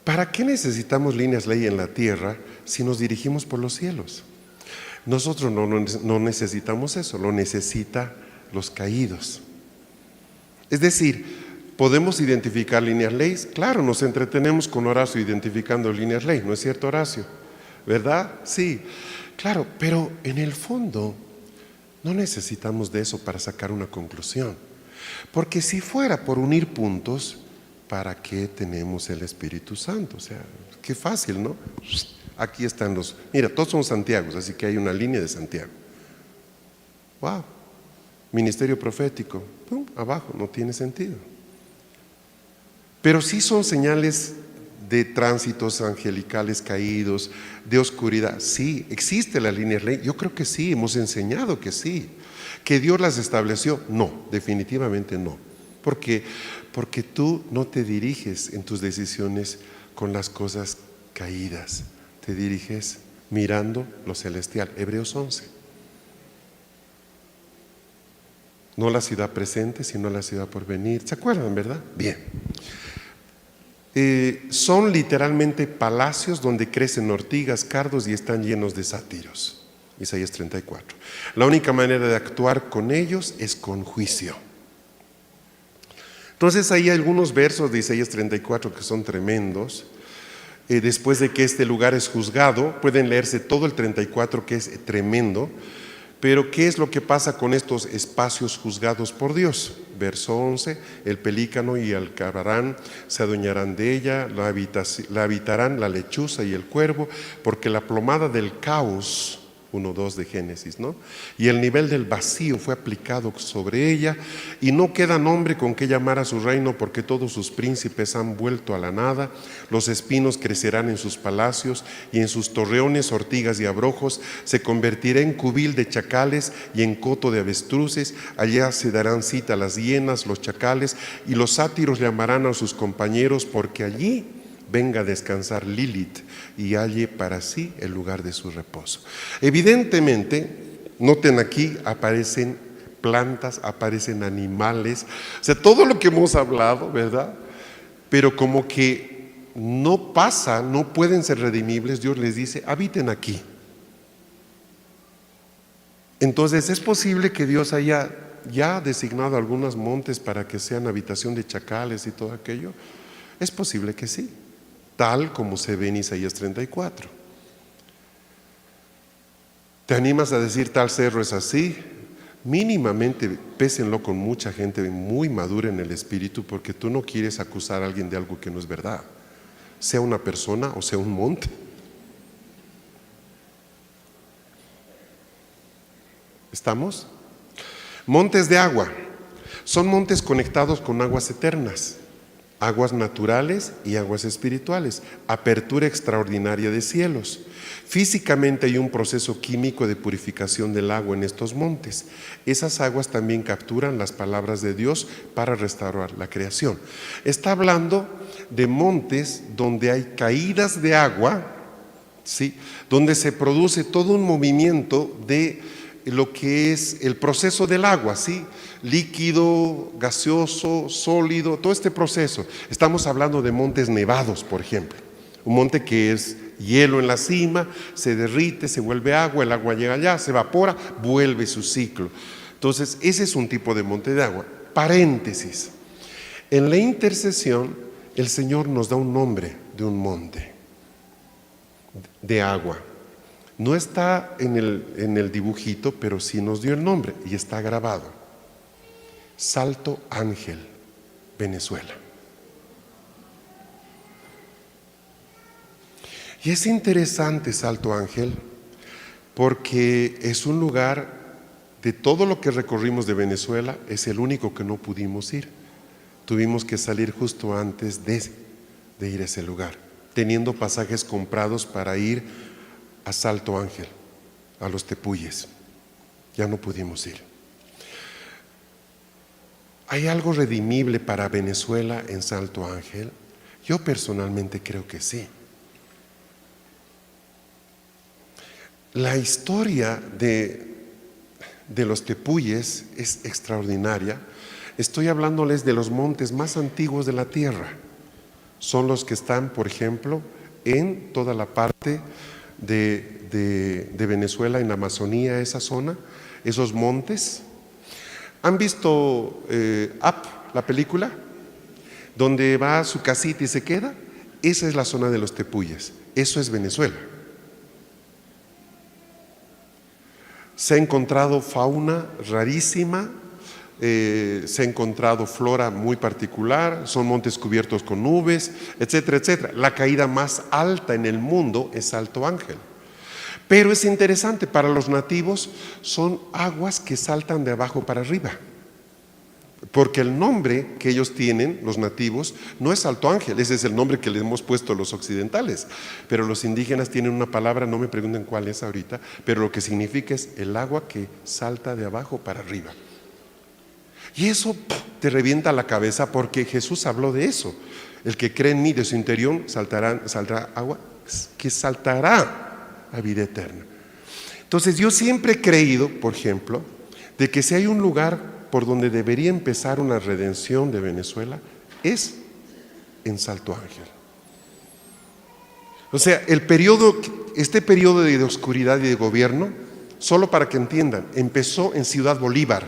¿Para qué necesitamos líneas ley en la tierra si nos dirigimos por los cielos? Nosotros no necesitamos eso, lo necesitan los caídos. Es decir, ¿podemos identificar líneas leyes? Claro, nos entretenemos con Horacio identificando líneas ley, ¿no es cierto, Horacio? ¿Verdad? Sí, claro, pero en el fondo no necesitamos de eso para sacar una conclusión. Porque si fuera por unir puntos, ¿para qué tenemos el Espíritu Santo? O sea, qué fácil, ¿no? Aquí están mira, todos son Santiagos, así que hay una línea de Santiago. Wow, ministerio profético, ¡pum!, abajo, no tiene sentido. Pero sí son señales de tránsitos angelicales caídos, de oscuridad. Sí, existe la línea ley, yo creo que sí, hemos enseñado que sí. ¿Que Dios las estableció? No, definitivamente no. ¿Por qué? Porque tú no te diriges en tus decisiones con las cosas caídas, te diriges mirando lo celestial. Hebreos 11. No la ciudad presente, sino la ciudad por venir. ¿Se acuerdan, verdad? Bien. Son literalmente palacios donde crecen ortigas, cardos y están llenos de sátiros. Isaías 34. La única manera de actuar con ellos es con juicio. Entonces hay algunos versos de Isaías 34 que son tremendos. Después de que este lugar es juzgado, pueden leerse todo el 34, que es tremendo. Pero ¿qué es lo que pasa con estos espacios juzgados por Dios? Verso 11, el pelícano y el alcabarán se adueñarán de ella, la habitarán la lechuza y el cuervo, porque la plomada del caos, 1:2 de Génesis, ¿no? Y el nivel del vacío fue aplicado sobre ella, y no queda nombre con que llamar a su reino, porque todos sus príncipes han vuelto a la nada. Los espinos crecerán en sus palacios, y en sus torreones ortigas y abrojos. Se convertirá en cubil de chacales y en coto de avestruces. Allá se darán cita las hienas, los chacales, y los sátiros llamarán a sus compañeros, porque allí venga a descansar Lilith y halle para sí el lugar de su reposo. Evidentemente, noten aquí, aparecen plantas, aparecen animales, o sea, todo lo que hemos hablado, ¿verdad? Pero como que no pasa, no pueden ser redimibles, Dios les dice, habiten aquí. Entonces, ¿es posible que Dios haya ya designado algunos montes para que sean habitación de chacales y todo aquello? Es posible que sí, tal como se ve en Isaías 34. ¿Te animas a decir tal cerro es así? Mínimamente pésenlo con mucha gente muy madura en el espíritu, porque tú no quieres acusar a alguien de algo que no es verdad, sea una persona o sea un monte. ¿Estamos? Montes de agua. Son montes conectados con aguas eternas, aguas naturales y aguas espirituales, apertura extraordinaria de cielos. Físicamente hay un proceso químico de purificación del agua en estos montes. Esas aguas también capturan las palabras de Dios para restaurar la creación. Está hablando de montes donde hay caídas de agua, ¿sí? Donde se produce todo un movimiento de lo que es el proceso del agua, ¿sí? Líquido, gaseoso, sólido, todo este proceso. Estamos hablando de montes nevados, por ejemplo. Un monte que es hielo en la cima, se derrite, se vuelve agua, el agua llega allá, se evapora, vuelve su ciclo. Entonces, ese es un tipo de monte de agua. Paréntesis. En la intercesión, el Señor nos da un nombre de un monte de agua. No está en el dibujito, pero sí nos dio el nombre y está grabado. Salto Ángel, Venezuela. Y es interesante Salto Ángel porque es un lugar, de todo lo que recorrimos de Venezuela, es el único que no pudimos ir. Tuvimos que salir justo antes de ir a ese lugar, teniendo pasajes comprados para ir a Salto Ángel, a los Tepuyes. Ya no pudimos ir. ¿Hay algo redimible para Venezuela en Salto Ángel? Yo personalmente creo que sí. La historia de los Tepuyes es extraordinaria. Estoy hablándoles de los montes más antiguos de la tierra. Son los que están, por ejemplo, en toda la parte de Venezuela, en la Amazonía, esa zona, esos montes. ¿Han visto Up, la película? Donde va a su casita y se queda. Esa es la zona de los Tepuyes. Eso es Venezuela. Se ha encontrado fauna rarísima, se ha encontrado flora muy particular, son montes cubiertos con nubes, etcétera, etcétera. La caída más alta en el mundo es Salto Ángel. Pero es interesante, para los nativos son aguas que saltan de abajo para arriba, porque el nombre que ellos tienen, los nativos, no es Salto Ángel, ese es el nombre que le hemos puesto los occidentales, pero los indígenas tienen una palabra, no me pregunten cuál es ahorita, pero lo que significa es el agua que salta de abajo para arriba. Y eso te revienta la cabeza, porque Jesús habló de eso. El que cree en mí, de su interior saldrá agua que saltará a vida eterna. Entonces yo siempre he creído, por ejemplo, de que si hay un lugar por donde debería empezar una redención de Venezuela, es en Salto Ángel. O sea, este periodo de oscuridad y de gobierno, solo para que entiendan, empezó en Ciudad Bolívar.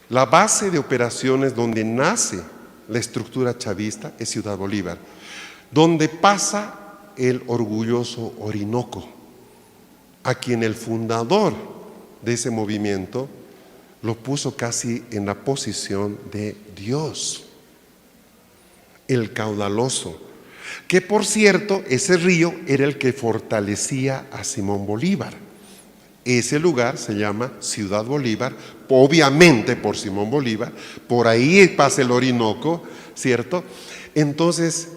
La base de operaciones donde nace la estructura chavista es Ciudad Bolívar, donde pasa el orgulloso Orinoco, a quien el fundador de ese movimiento lo puso casi en la posición de Dios, el caudaloso, que por cierto, ese río era el que fortalecía a Simón Bolívar. Ese lugar se llama Ciudad Bolívar, obviamente por Simón Bolívar, por ahí pasa el Orinoco, ¿cierto? Entonces,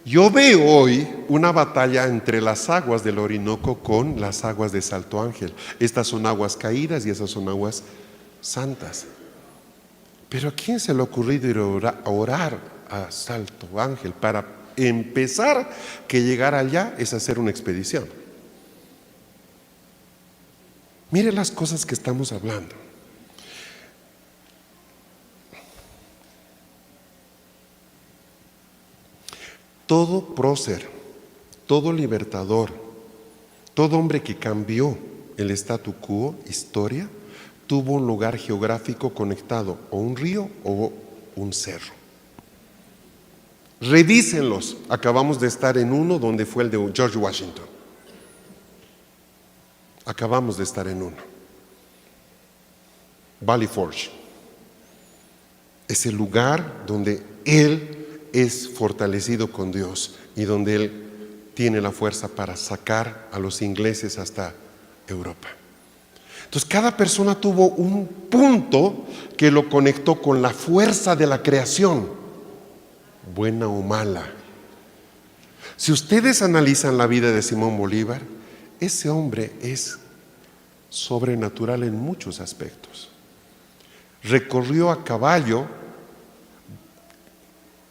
yo veo hoy una batalla entre las aguas del Orinoco con las aguas de Salto Ángel. Estas son aguas caídas y esas son aguas santas. Pero ¿a quién se le ha ocurrido ir a orar a Salto Ángel? Para empezar, que llegar allá es hacer una expedición. Mire las cosas que estamos hablando. Todo prócer, todo libertador, todo hombre que cambió el statu quo, historia, tuvo un lugar geográfico conectado, o un río o un cerro. Revísenlos. Acabamos de estar en uno donde fue el de George Washington. Acabamos de estar en uno. Valley Forge. Es el lugar donde él es fortalecido con Dios y donde él tiene la fuerza para sacar a los ingleses hasta Europa. Entonces cada persona tuvo un punto que lo conectó con la fuerza de la creación, buena o mala. Si ustedes analizan la vida de Simón Bolívar, ese hombre es sobrenatural en muchos aspectos. Recorrió a caballo,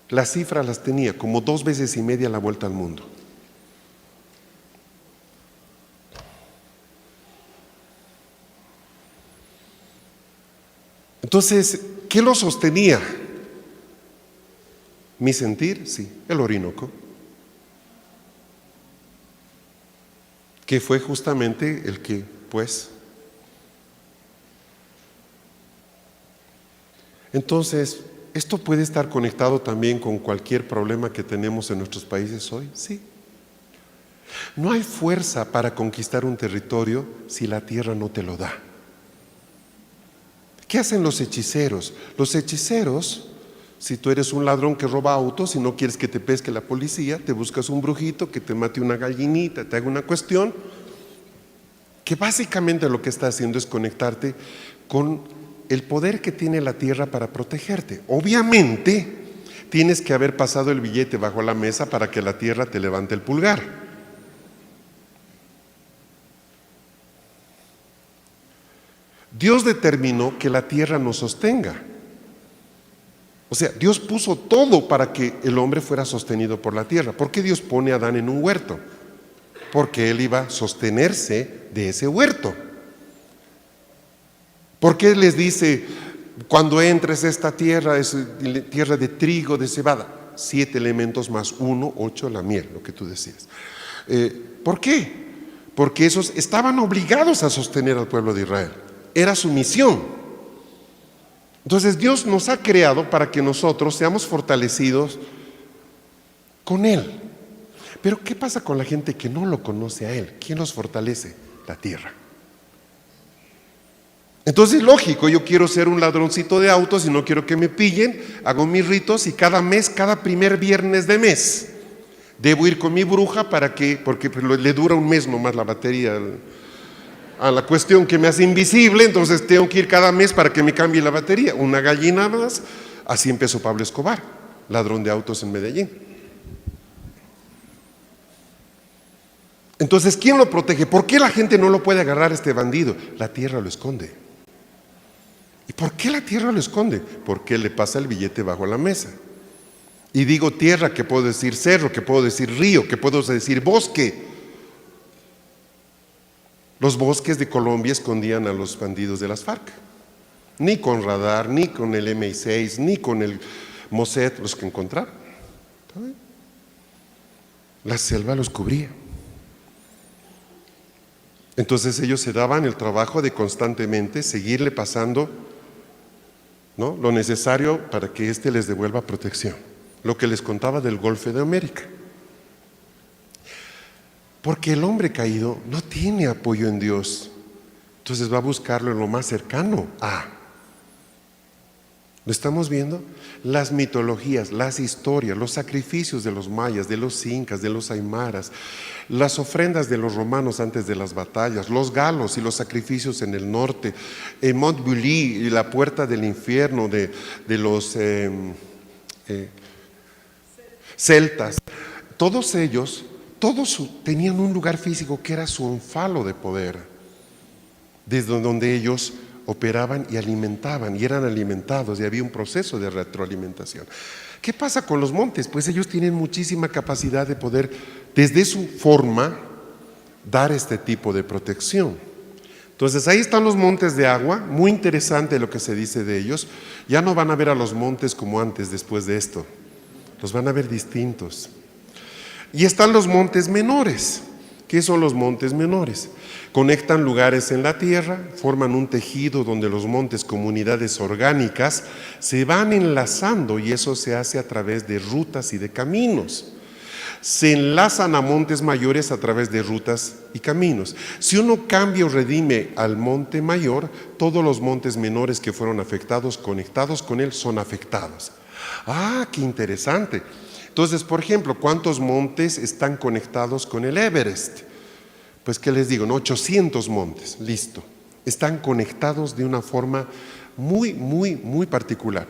las cifras las tenía, como 2 veces y media la vuelta al mundo. Entonces, ¿qué lo sostenía? Mi sentir, sí, el Orinoco, que fue justamente el que, pues, entonces, ¿esto puede estar conectado también con cualquier problema que tenemos en nuestros países hoy? Sí. No hay fuerza para conquistar un territorio si la tierra no te lo da. ¿Qué hacen los hechiceros? Los hechiceros, si tú eres un ladrón que roba autos y no quieres que te pesque la policía, te buscas un brujito que te mate una gallinita, te haga una cuestión, que básicamente lo que está haciendo es conectarte con el poder que tiene la tierra para protegerte. Obviamente, tienes que haber pasado el billete bajo la mesa para que la tierra te levante el pulgar. Dios determinó que la tierra nos sostenga. O sea, Dios puso todo para que el hombre fuera sostenido por la tierra. ¿Por qué Dios pone a Adán en un huerto? Porque él iba a sostenerse de ese huerto. ¿Por qué les dice, cuando entres a esta tierra, es tierra de trigo, de cebada? 7 elementos más 1, 8, la miel, lo que tú decías. ¿Por qué? Porque esos estaban obligados a sostener al pueblo de Israel. Era su misión. Entonces Dios nos ha creado para que nosotros seamos fortalecidos con Él. Pero ¿qué pasa con la gente que no lo conoce a Él? ¿Quién los fortalece? La tierra. Entonces, lógico, yo quiero ser un ladroncito de autos y no quiero que me pillen, hago mis ritos y cada mes, cada primer viernes de mes, debo ir con mi bruja porque le dura un mes nomás la batería a la cuestión que me hace invisible, entonces tengo que ir cada mes para que me cambie la batería, una gallina más. Así empezó Pablo Escobar, ladrón de autos en Medellín. Entonces, ¿quién lo protege? ¿Por qué la gente no lo puede agarrar a este bandido? La tierra lo esconde. ¿Y por qué la tierra lo esconde? Porque le pasa el billete bajo la mesa. Y digo tierra, que puedo decir cerro, que puedo decir río, que puedo decir bosque. Los bosques de Colombia escondían a los bandidos de las FARC. Ni con radar, ni con el MI6, ni con el Mossad los que encontraron. La selva los cubría. Entonces ellos se daban el trabajo de constantemente seguirle pasando, ¿no?, lo necesario para que éste les devuelva protección. Lo que les contaba del Golfo de América. Porque el hombre caído no tiene apoyo en Dios. Entonces va a buscarlo en lo más cercano a. ¿Lo estamos viendo? Las mitologías, las historias, los sacrificios de los mayas, de los incas, de los aymaras, las ofrendas de los romanos antes de las batallas, los galos y los sacrificios en el norte, Montbully y la puerta del infierno de los celtas, todos ellos, todos tenían un lugar físico que era su ónfalo de poder, desde donde ellos operaban y alimentaban y eran alimentados, y había un proceso de retroalimentación. ¿Qué pasa con los montes? Pues ellos tienen muchísima capacidad de poder, desde su forma, dar este tipo de protección. Entonces ahí están los montes de agua, muy interesante lo que se dice de ellos. Ya no van a ver a los montes como antes después de esto, los van a ver distintos. Y están los montes menores, ¿Qué son los montes menores? Conectan lugares en la tierra, forman un tejido donde los montes, comunidades orgánicas, se van enlazando y eso se hace a través de rutas y de caminos. Se enlazan a montes mayores a través de rutas y caminos. Si uno cambia o redime al monte mayor, todos los montes menores que fueron afectados, conectados con él, son afectados. ¡Ah, qué interesante! Entonces, por ejemplo, ¿cuántos montes están conectados con el Everest? Pues, ¿qué les digo? No, 800 montes, listo. Están conectados de una forma muy particular.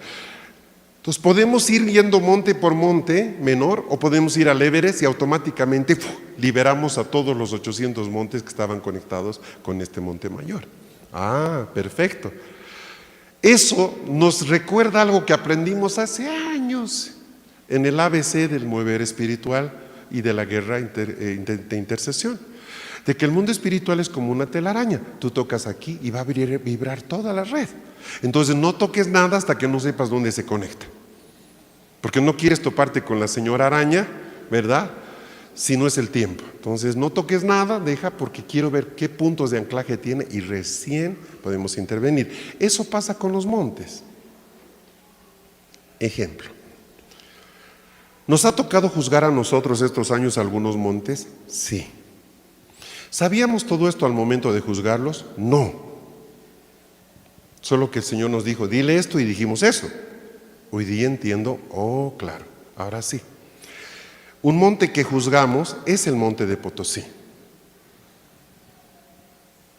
Entonces, podemos ir yendo monte por monte menor o podemos ir al Everest y automáticamente liberamos a todos los 800 montes que estaban conectados con este monte mayor. Ah, perfecto. Eso nos recuerda algo que aprendimos hace años en el ABC del mover espiritual y de la guerra de intercesión, de que el mundo espiritual es como una telaraña. Tú tocas aquí y va a vibrar toda la red. Entonces no toques nada hasta que no sepas dónde se conecta, porque no quieres toparte con la señora araña, ¿verdad? Si no es el tiempo. Entonces no toques nada, deja, porque quiero ver qué puntos de anclaje tiene y recién podemos intervenir. Eso pasa con los montes. Ejemplo. ¿Nos ha tocado juzgar a nosotros estos años algunos montes? Sí. ¿Sabíamos todo esto al momento de juzgarlos? No. Solo que el Señor nos dijo, dile esto, y dijimos eso. Hoy día entiendo, oh claro, ahora sí. Un monte que juzgamos es el monte de Potosí.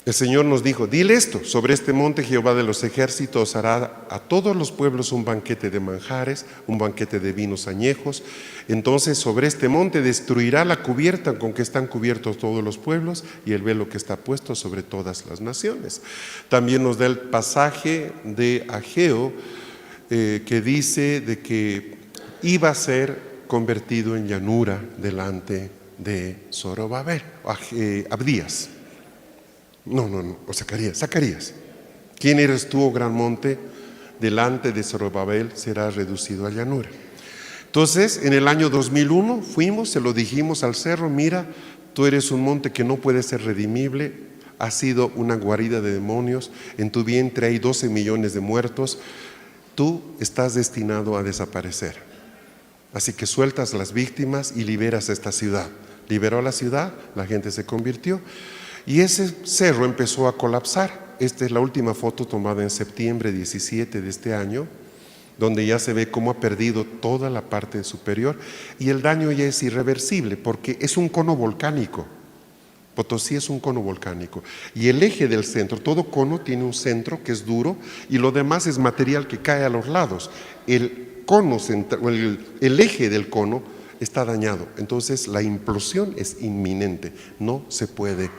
El Señor nos dijo, dile esto, sobre este monte Jehová de los ejércitos hará a todos los pueblos un banquete de manjares, un banquete de vinos añejos. Entonces sobre este monte destruirá la cubierta con que están cubiertos todos los pueblos y el velo que está puesto sobre todas las naciones. También nos da el pasaje de Ageo que dice de que iba a ser convertido en llanura delante de Zorobabel, Abdías. O Zacarías. ¿Quién eres tú, oh gran monte? Delante de Zorobabel será reducido a llanura. Entonces, en el año 2001 fuimos, se lo dijimos al cerro, mira, tú eres un monte que no puede ser redimible, has sido una guarida de demonios, en tu vientre hay 12 millones de muertos, tú estás destinado a desaparecer. Así que sueltas las víctimas y liberas a esta ciudad. Liberó a la ciudad, la gente se convirtió. Y ese cerro empezó a colapsar. Esta es la última foto tomada en septiembre 17 de este año, donde ya se ve cómo ha perdido toda la parte superior y el daño ya es irreversible porque es un cono volcánico. Potosí es un cono volcánico y el eje del centro, todo cono tiene un centro que es duro y lo demás es material que cae a los lados. El cono central, el eje del cono está dañado, entonces la implosión es inminente, no se puede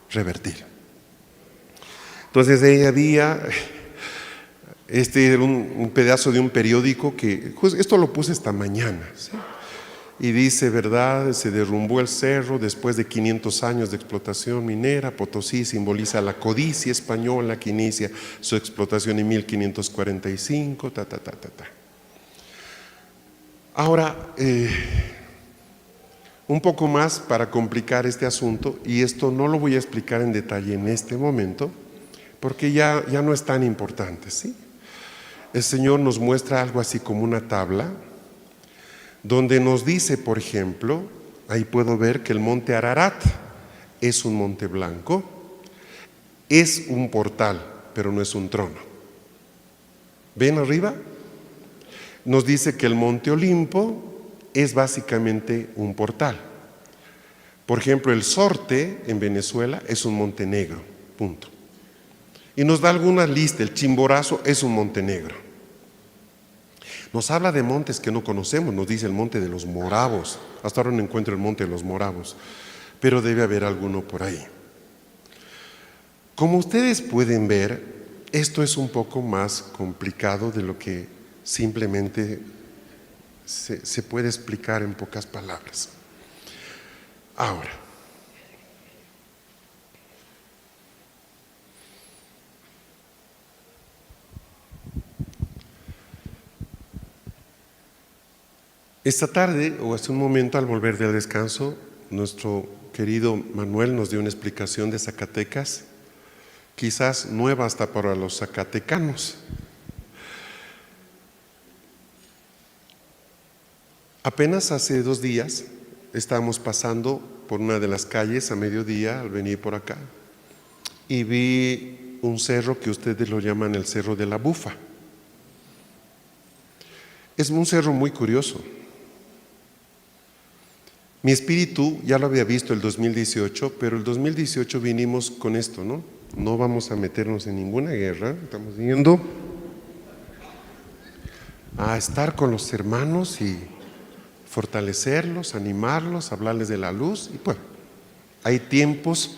revertir. Entonces ella había era un pedazo de un periódico que esto lo puse esta mañana, ¿sí? Y dice, verdad, se derrumbó el cerro después de 500 años de explotación minera. Potosí simboliza la codicia española que inicia su explotación en 1545, Ahora, un poco más para complicar este asunto, y esto no lo voy a explicar en detalle en este momento, porque ya no es tan importante, ¿sí? El Señor nos muestra algo así como una tabla, donde nos dice, por ejemplo, ahí puedo ver que el monte Ararat es un monte blanco, es un portal, pero no es un trono. ¿Ven arriba? Nos dice que el monte Olimpo es básicamente un portal. Por ejemplo, el Sorte en Venezuela es un monte negro, punto. Y nos da alguna lista, el Chimborazo es un monte negro. Nos habla de montes que no conocemos, nos dice el monte de los Moravos. Hasta ahora no encuentro el monte de los Moravos, pero debe haber alguno por ahí. Como ustedes pueden ver, esto es un poco más complicado de lo que simplemente se puede explicar en pocas palabras. Ahora, esta tarde o hace un momento al volver del descanso, nuestro querido Manuel nos dio una explicación de Zacatecas, quizás nueva hasta para los zacatecanos. Apenas hace 2 días estábamos pasando por una de las calles a mediodía al venir por acá y vi un cerro que ustedes lo llaman el Cerro de la Bufa. Es un cerro muy curioso. Mi espíritu ya lo había visto el 2018, pero el 2018 vinimos con esto, ¿no? No vamos a meternos en ninguna guerra, estamos yendo a estar con los hermanos y fortalecerlos, animarlos, hablarles de la luz. Y pues, hay tiempos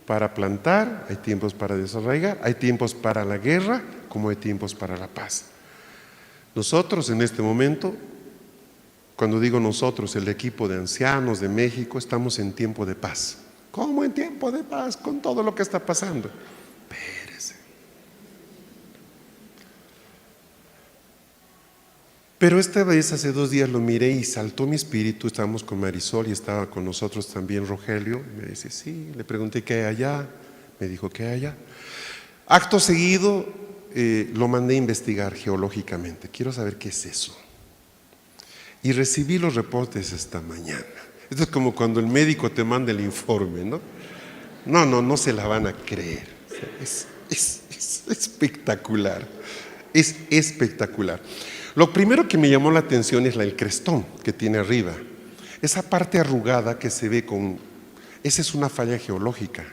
para plantar, hay tiempos para desarraigar, hay tiempos para la guerra, como hay tiempos para la paz. Nosotros en este momento, cuando digo nosotros, el equipo de ancianos de México, estamos en tiempo de paz. ¿Cómo en tiempo de paz? Con todo lo que está pasando. Espérese. Pero esta vez, hace 2 días lo miré y saltó mi espíritu. Estábamos con Marisol y estaba con nosotros también Rogelio. Me dice, sí, le pregunté qué hay allá. Me dijo, ¿qué hay allá? Acto seguido, lo mandé a investigar geológicamente. Quiero saber qué es eso. Y recibí los reportes esta mañana. Esto es como cuando el médico te manda el informe, ¿no? No se la van a creer. Es espectacular. Es espectacular. Lo primero que me llamó la atención es el crestón que tiene arriba. Esa parte arrugada que se ve esa es una falla geológica.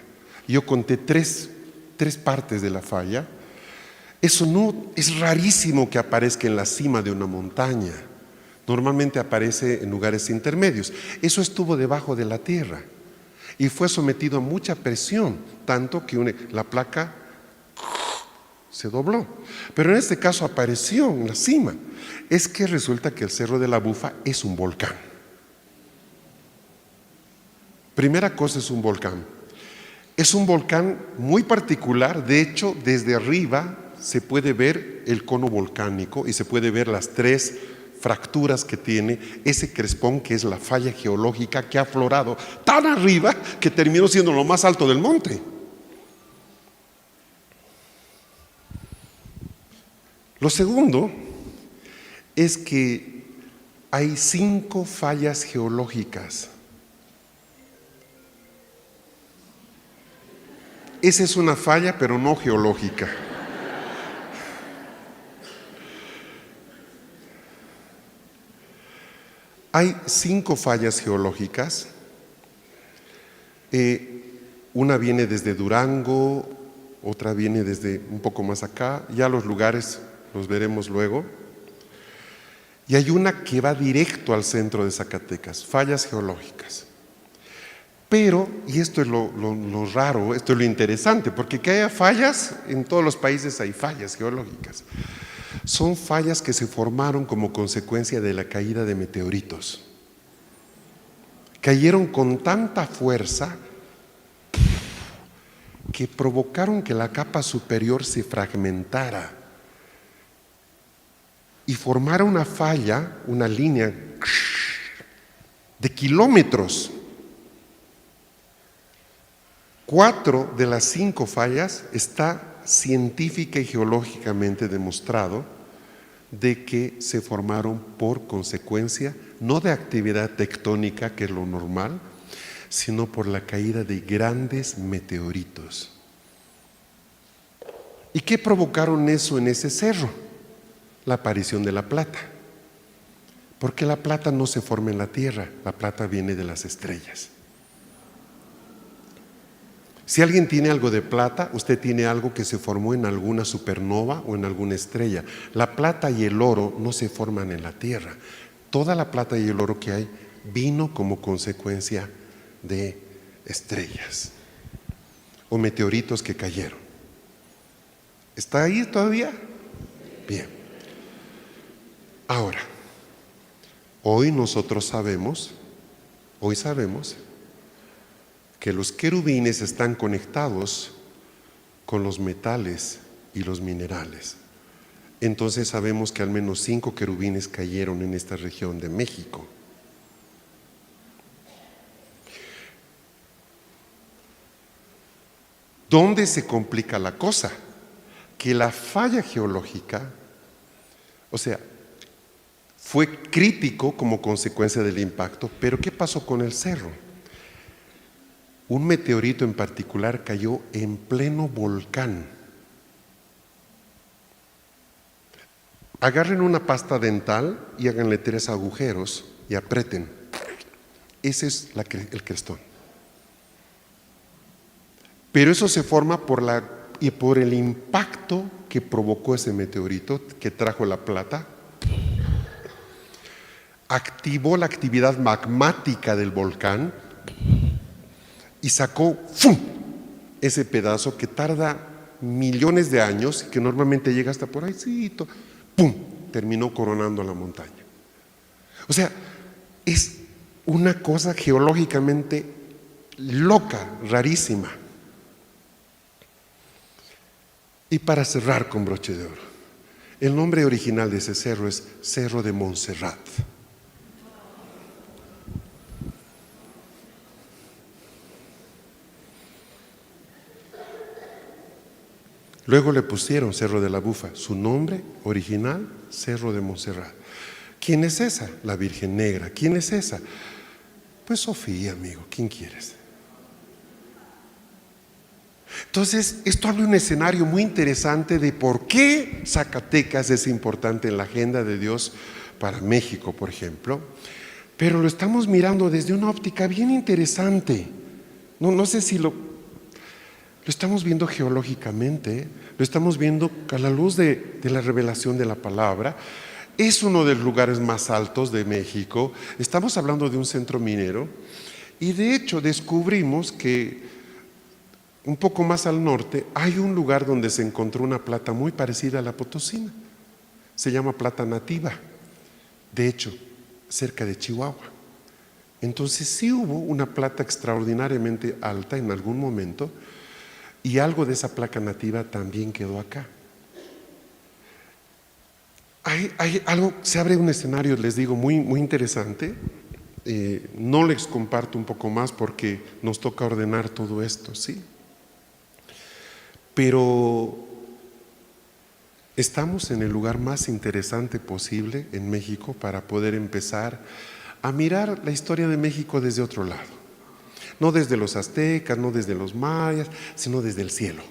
Yo conté tres partes de la falla. Eso no es rarísimo que aparezca en la cima de una montaña. Normalmente aparece en lugares intermedios. Eso estuvo debajo de la tierra y fue sometido a mucha presión, tanto que la placa se dobló. Pero en este caso apareció en la cima. Es que resulta que el Cerro de la Bufa es un volcán. Primera cosa, es un volcán. Es un volcán muy particular. De hecho, desde arriba se puede ver el cono volcánico y se puede ver las 3 fracturas que tiene ese crespón, que es la falla geológica que ha aflorado tan arriba que terminó siendo lo más alto del monte. Lo segundo es que hay 5 fallas geológicas. Esa es una falla, pero no geológica. Hay 5 fallas geológicas. Una viene desde Durango, otra viene desde un poco más acá. Ya los lugares los veremos luego. Y hay una que va directo al centro de Zacatecas, fallas geológicas. Pero, y esto es lo raro, esto es lo interesante, porque que haya fallas, en todos los países hay fallas geológicas. Son fallas que se formaron como consecuencia de la caída de meteoritos. Cayeron con tanta fuerza que provocaron que la capa superior se fragmentara y formara una falla, una línea de kilómetros. 4 de las 5 fallas está científica y geológicamente demostrado de que se formaron por consecuencia no de actividad tectónica, que es lo normal, sino por la caída de grandes meteoritos. ¿Y qué provocaron eso en ese cerro? La aparición de la plata. Porque la plata no se forma en la tierra, la plata viene de las estrellas. Si alguien tiene algo de plata, usted tiene algo que se formó en alguna supernova o en alguna estrella. La plata y el oro no se forman en la tierra. Toda la plata y el oro que hay vino como consecuencia de estrellas o meteoritos que cayeron. ¿Está ahí todavía? Bien. Ahora, hoy sabemos que los querubines están conectados con los metales y los minerales. Entonces sabemos que al menos 5 querubines cayeron en esta región de México. ¿Dónde se complica la cosa? Que la falla geológica, o sea, fue crítico como consecuencia del impacto, pero ¿qué pasó con el cerro? Un meteorito en particular cayó en pleno volcán. Agarren una pasta dental y háganle 3 agujeros y aprieten. Ese es el crestón. Pero eso se forma por el impacto que provocó ese meteorito que trajo la plata. Activó la actividad magmática del volcán y sacó ¡fum!, ese pedazo que tarda millones de años y que normalmente llega hasta por ahí, ¡pum!, terminó coronando la montaña. O sea, es una cosa geológicamente loca, rarísima. Y para cerrar con broche de oro, el nombre original de ese cerro es Cerro de Montserrat. Luego le pusieron Cerro de la Bufa, su nombre original, Cerro de Montserrat. ¿Quién es esa? La Virgen Negra. ¿Quién es esa? Pues Sofía, amigo, ¿quién quieres? Entonces, esto habla de un escenario muy interesante de por qué Zacatecas es importante en la agenda de Dios para México, por ejemplo, pero lo estamos mirando desde una óptica bien interesante. No sé si lo estamos viendo geológicamente, lo estamos viendo a la luz de la revelación de la palabra. Es uno de los lugares más altos de México. Estamos hablando de un centro minero y de hecho descubrimos que un poco más al norte hay un lugar donde se encontró una plata muy parecida a la potosina. Se llama plata nativa, de hecho, cerca de Chihuahua. Entonces sí hubo una plata extraordinariamente alta en algún momento y algo de esa placa nativa también quedó acá. Hay algo, se abre un escenario, les digo, muy interesante. No les comparto un poco más porque nos toca ordenar todo esto, ¿sí? Pero estamos en el lugar más interesante posible en México para poder empezar a mirar la historia de México desde otro lado. No desde los aztecas, no desde los mayas, sino desde el cielo.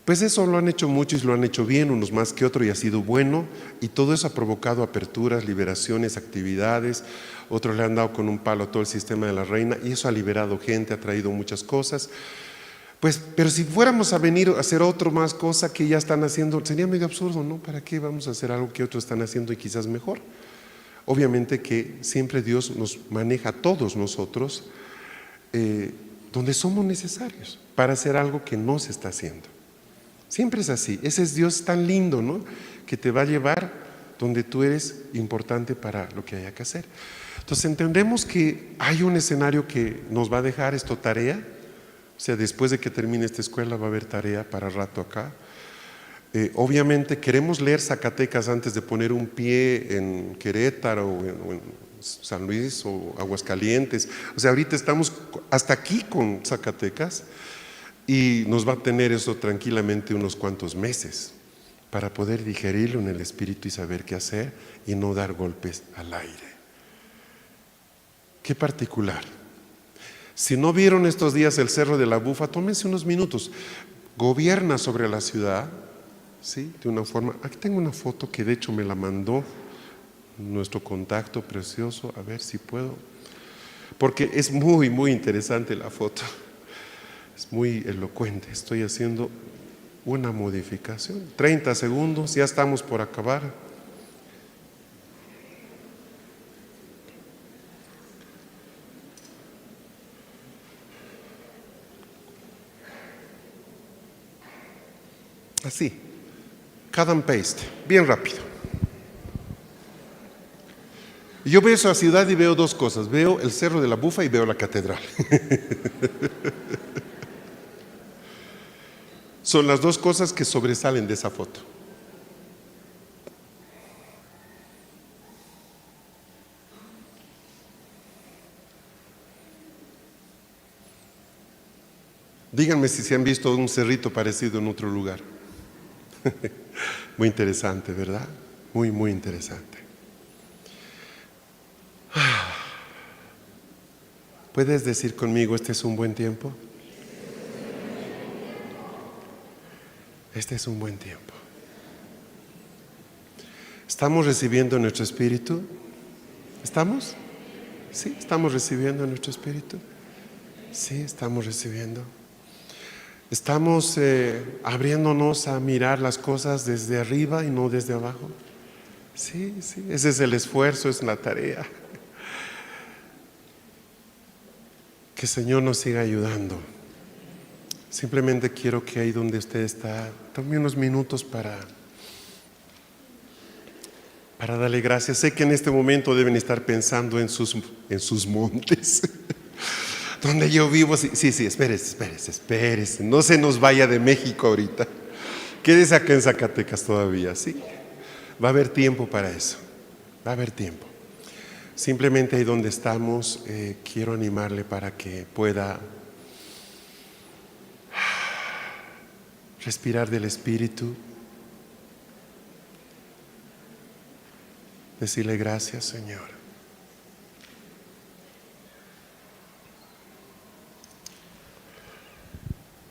Pues eso lo han hecho muchos y lo han hecho bien, unos más que otros, y ha sido bueno, y todo eso ha provocado aperturas, liberaciones, actividades. Otros le han dado con un palo a todo el sistema de la reina y eso ha liberado gente, ha traído muchas cosas. Pues, pero si fuéramos a venir a hacer otro más cosa que ya están haciendo, sería medio absurdo, ¿no? ¿Para qué vamos a hacer algo que otros están haciendo y quizás mejor? Obviamente que siempre Dios nos maneja a todos nosotros donde somos necesarios para hacer algo que no se está haciendo. Siempre es así. Ese es Dios tan lindo, ¿no? Que te va a llevar donde tú eres importante para lo que haya que hacer. Entonces entendemos que hay un escenario que nos va a dejar esto tarea. O sea, después de que termine esta escuela va a haber tarea para rato acá. Obviamente queremos leer Zacatecas antes de poner un pie en Querétaro o en San Luis o Aguascalientes. O sea, ahorita estamos hasta aquí con Zacatecas y nos va a tener eso tranquilamente unos cuantos meses para poder digerirlo en el espíritu y saber qué hacer y no dar golpes al aire. Qué particular. Si no vieron estos días el Cerro de la Bufa, tómense unos minutos. Gobierna sobre la ciudad, ¿sí? De una forma. Aquí tengo una foto que de hecho me la mandó nuestro contacto precioso. A ver si puedo. Porque es muy interesante la foto. Es muy elocuente. Estoy haciendo una modificación. 30 segundos, ya estamos por acabar. Así, cut and paste, bien rápido. Yo veo esa ciudad y veo dos cosas, veo el Cerro de la Bufa y veo la catedral. Son las dos cosas que sobresalen de esa foto. Díganme si se han visto un cerrito parecido en otro lugar. Muy interesante, ¿verdad? Muy, muy interesante. ¿Puedes decir conmigo, este es un buen tiempo? Este es un buen tiempo. ¿Estamos recibiendo en nuestro espíritu? ¿Estamos? ¿Sí? ¿Estamos recibiendo en nuestro espíritu? Sí, estamos recibiendo. ¿Estamos abriéndonos a mirar las cosas desde arriba y no desde abajo? Sí, sí, ese es el esfuerzo, es la tarea. Que el Señor nos siga ayudando. Simplemente quiero que ahí donde usted está, tome unos minutos para darle gracias. Sé que en este momento deben estar pensando en sus montes. Donde yo vivo, sí, espérese. No se nos vaya de México ahorita. Quédese acá en Zacatecas todavía, sí. Va a haber tiempo para eso. Va a haber tiempo. Simplemente ahí donde estamos, quiero animarle para que pueda respirar del Espíritu. Decirle gracias, Señor.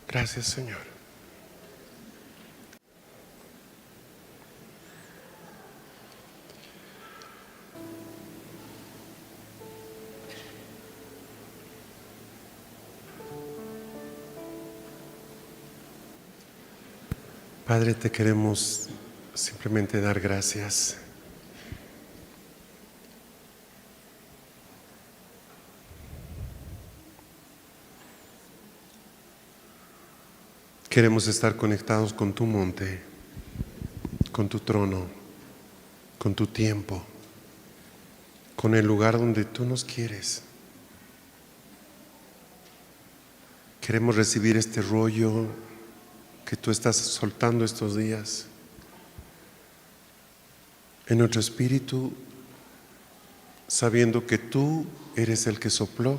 Gracias, Señor. Padre, te queremos simplemente dar gracias. Queremos estar conectados con tu monte, con tu trono, con tu tiempo, con el lugar donde tú nos quieres. Queremos recibir este rollo que tú estás soltando estos días en nuestro espíritu, sabiendo que tú eres el que sopló,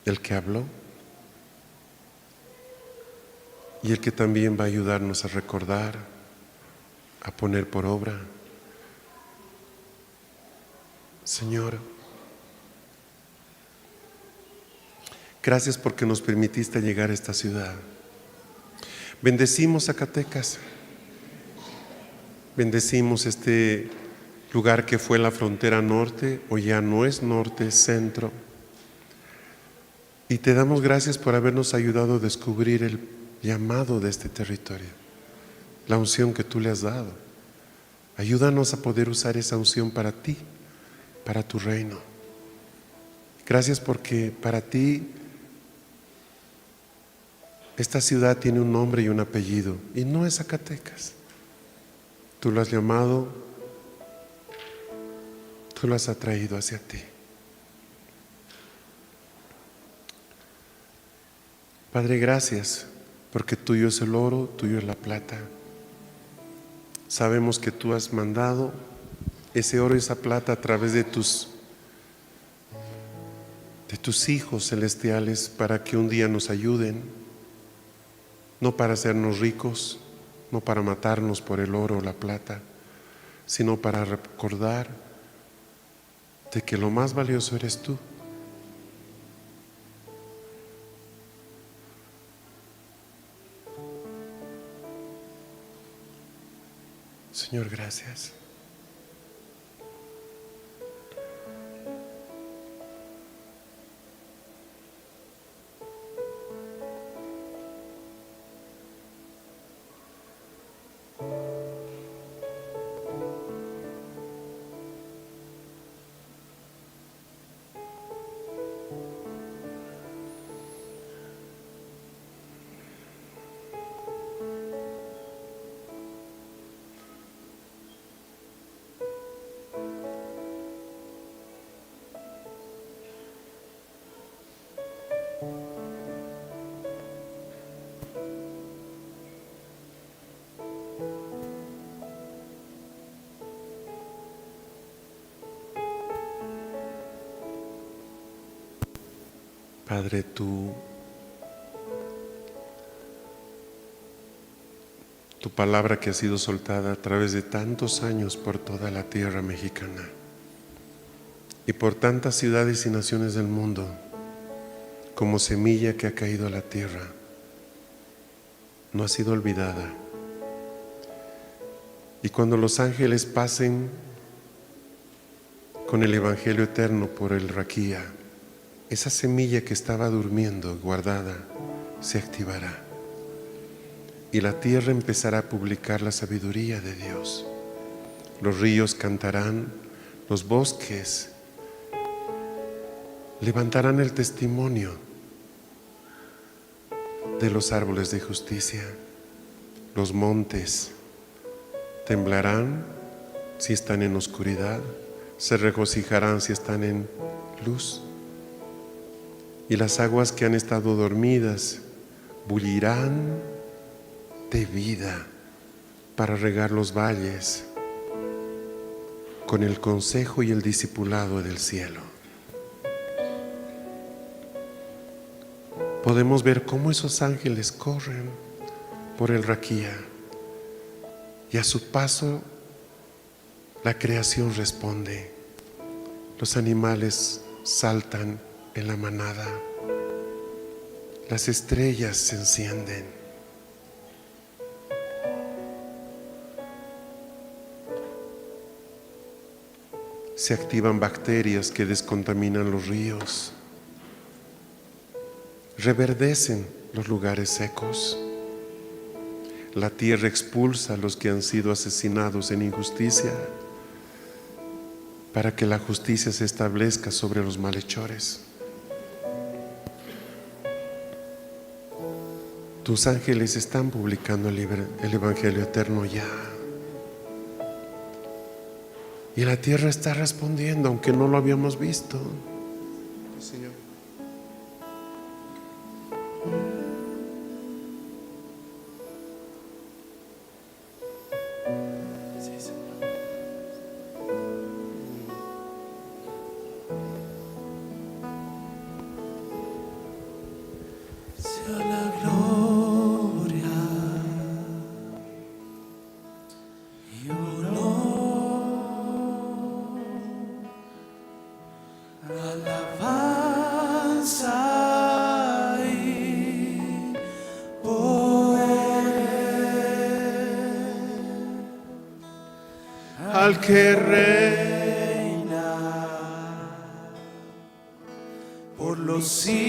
el que habló y el que también va a ayudarnos a recordar, a poner por obra. Señor, gracias porque nos permitiste llegar a esta ciudad. Bendecimos Zacatecas, bendecimos este lugar que fue la frontera norte, o ya no es norte, es centro. Y te damos gracias por habernos ayudado a descubrir el llamado de este territorio, la unción que tú le has dado. Ayúdanos a poder usar esa unción para ti, para tu reino. Gracias porque para ti esta ciudad tiene un nombre y un apellido, y no es Zacatecas. Tú lo has llamado, tú lo has atraído hacia ti. Padre, gracias, porque tuyo es el oro, tuyo es la plata. Sabemos que tú has mandado ese oro y esa plata a través de tus hijos celestiales para que un día nos ayuden. No para hacernos ricos, no para matarnos por el oro o la plata, sino para recordar de que lo más valioso eres tú. Señor, gracias. Padre, tú tu palabra que ha sido soltada a través de tantos años por toda la tierra mexicana y por tantas ciudades y naciones del mundo, como semilla que ha caído a la tierra, no ha sido olvidada. Y cuando los ángeles pasen con el Evangelio eterno por el Raquía, esa semilla que estaba durmiendo, guardada, se activará. Y la tierra empezará a publicar la sabiduría de Dios. Los ríos cantarán, los bosques levantarán el testimonio de los árboles de justicia. Los montes temblarán si están en oscuridad, se regocijarán si están en luz. Y las aguas que han estado dormidas bullirán de vida para regar los valles con el consejo y el discipulado del cielo. Podemos ver cómo esos ángeles corren por el Raquía y a su paso la creación responde. Los animales saltan en la manada, las estrellas se encienden. Se activan bacterias que descontaminan los ríos, reverdecen los lugares secos. La tierra expulsa a los que han sido asesinados en injusticia para que la justicia se establezca sobre los malhechores. Tus ángeles están publicando el Evangelio eterno ya. Y la tierra está respondiendo, aunque no lo habíamos visto. Señor. Sea la gloria y honor, alabanza y poder Al que reina por los siglos,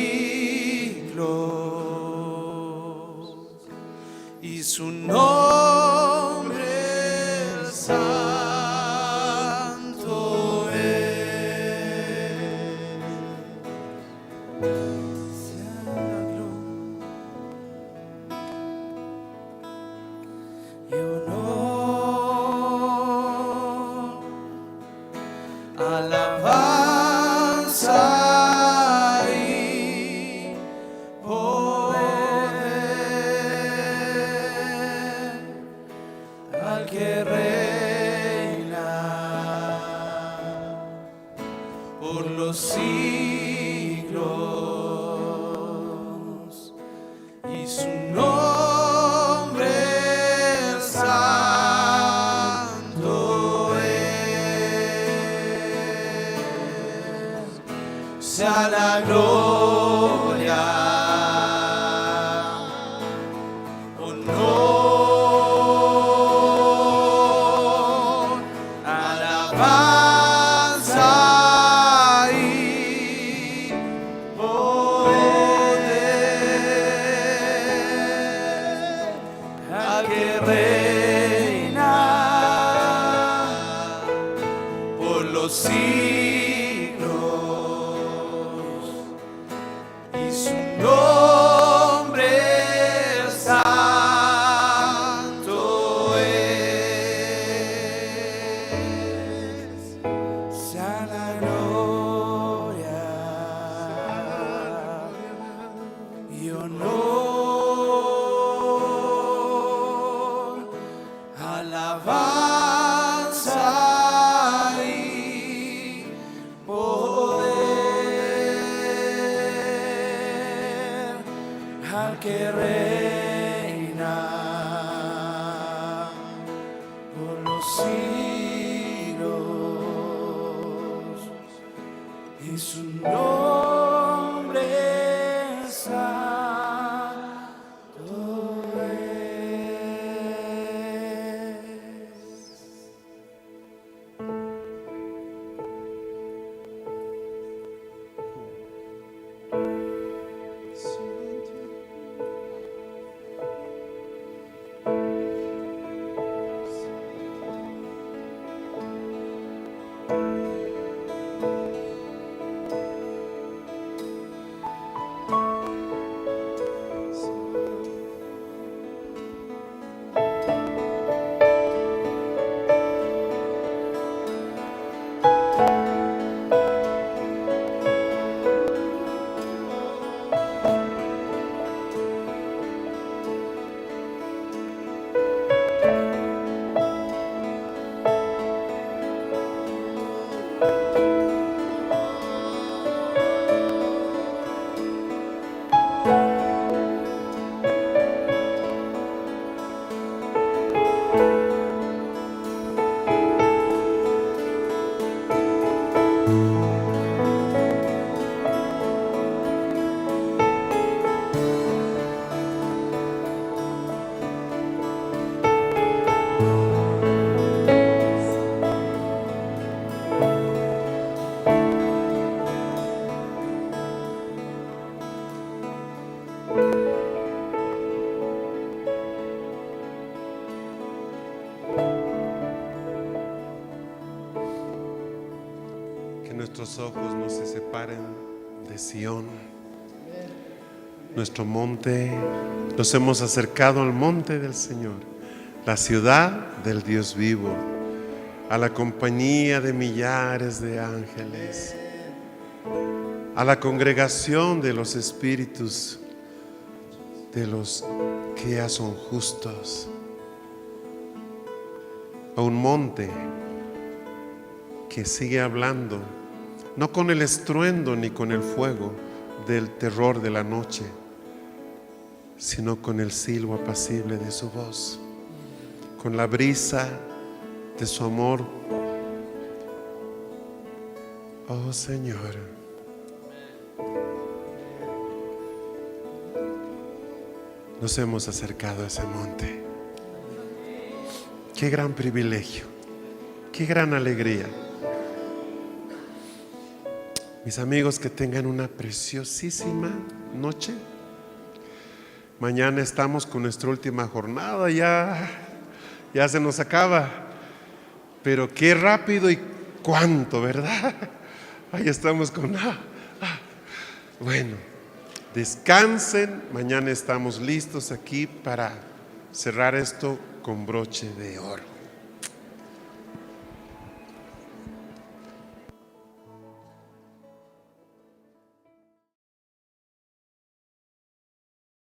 y su nombre santo es. Sea la gloria y honor, alabanza y poder al que reina por los siglos, y su nombre santo es. Sea la gloria, honor, alabanza y poder al que reina por los siglos, y su nombre santo es. Sea la gloria y honor, alabanza y poder al que reina y su nombre santo es. Que nuestros ojos no se separen de Sión, nuestro monte. Nos hemos acercado al monte del Señor, la ciudad del Dios vivo, a la compañía de millares de ángeles, a la congregación de los espíritus de los que ya son justos, a un monte que sigue hablando, no con el estruendo ni con el fuego del terror de la noche, sino con el silbo apacible de su voz, con la brisa de su amor. Oh Señor, nos hemos acercado a ese monte. Qué gran privilegio, qué gran alegría. Mis amigos, que tengan una preciosísima noche. Mañana estamos con nuestra última jornada, ya se nos acaba. Pero qué rápido y cuánto, ¿verdad? Ahí estamos con... Bueno, descansen. Mañana estamos listos aquí para cerrar esto con broche de oro.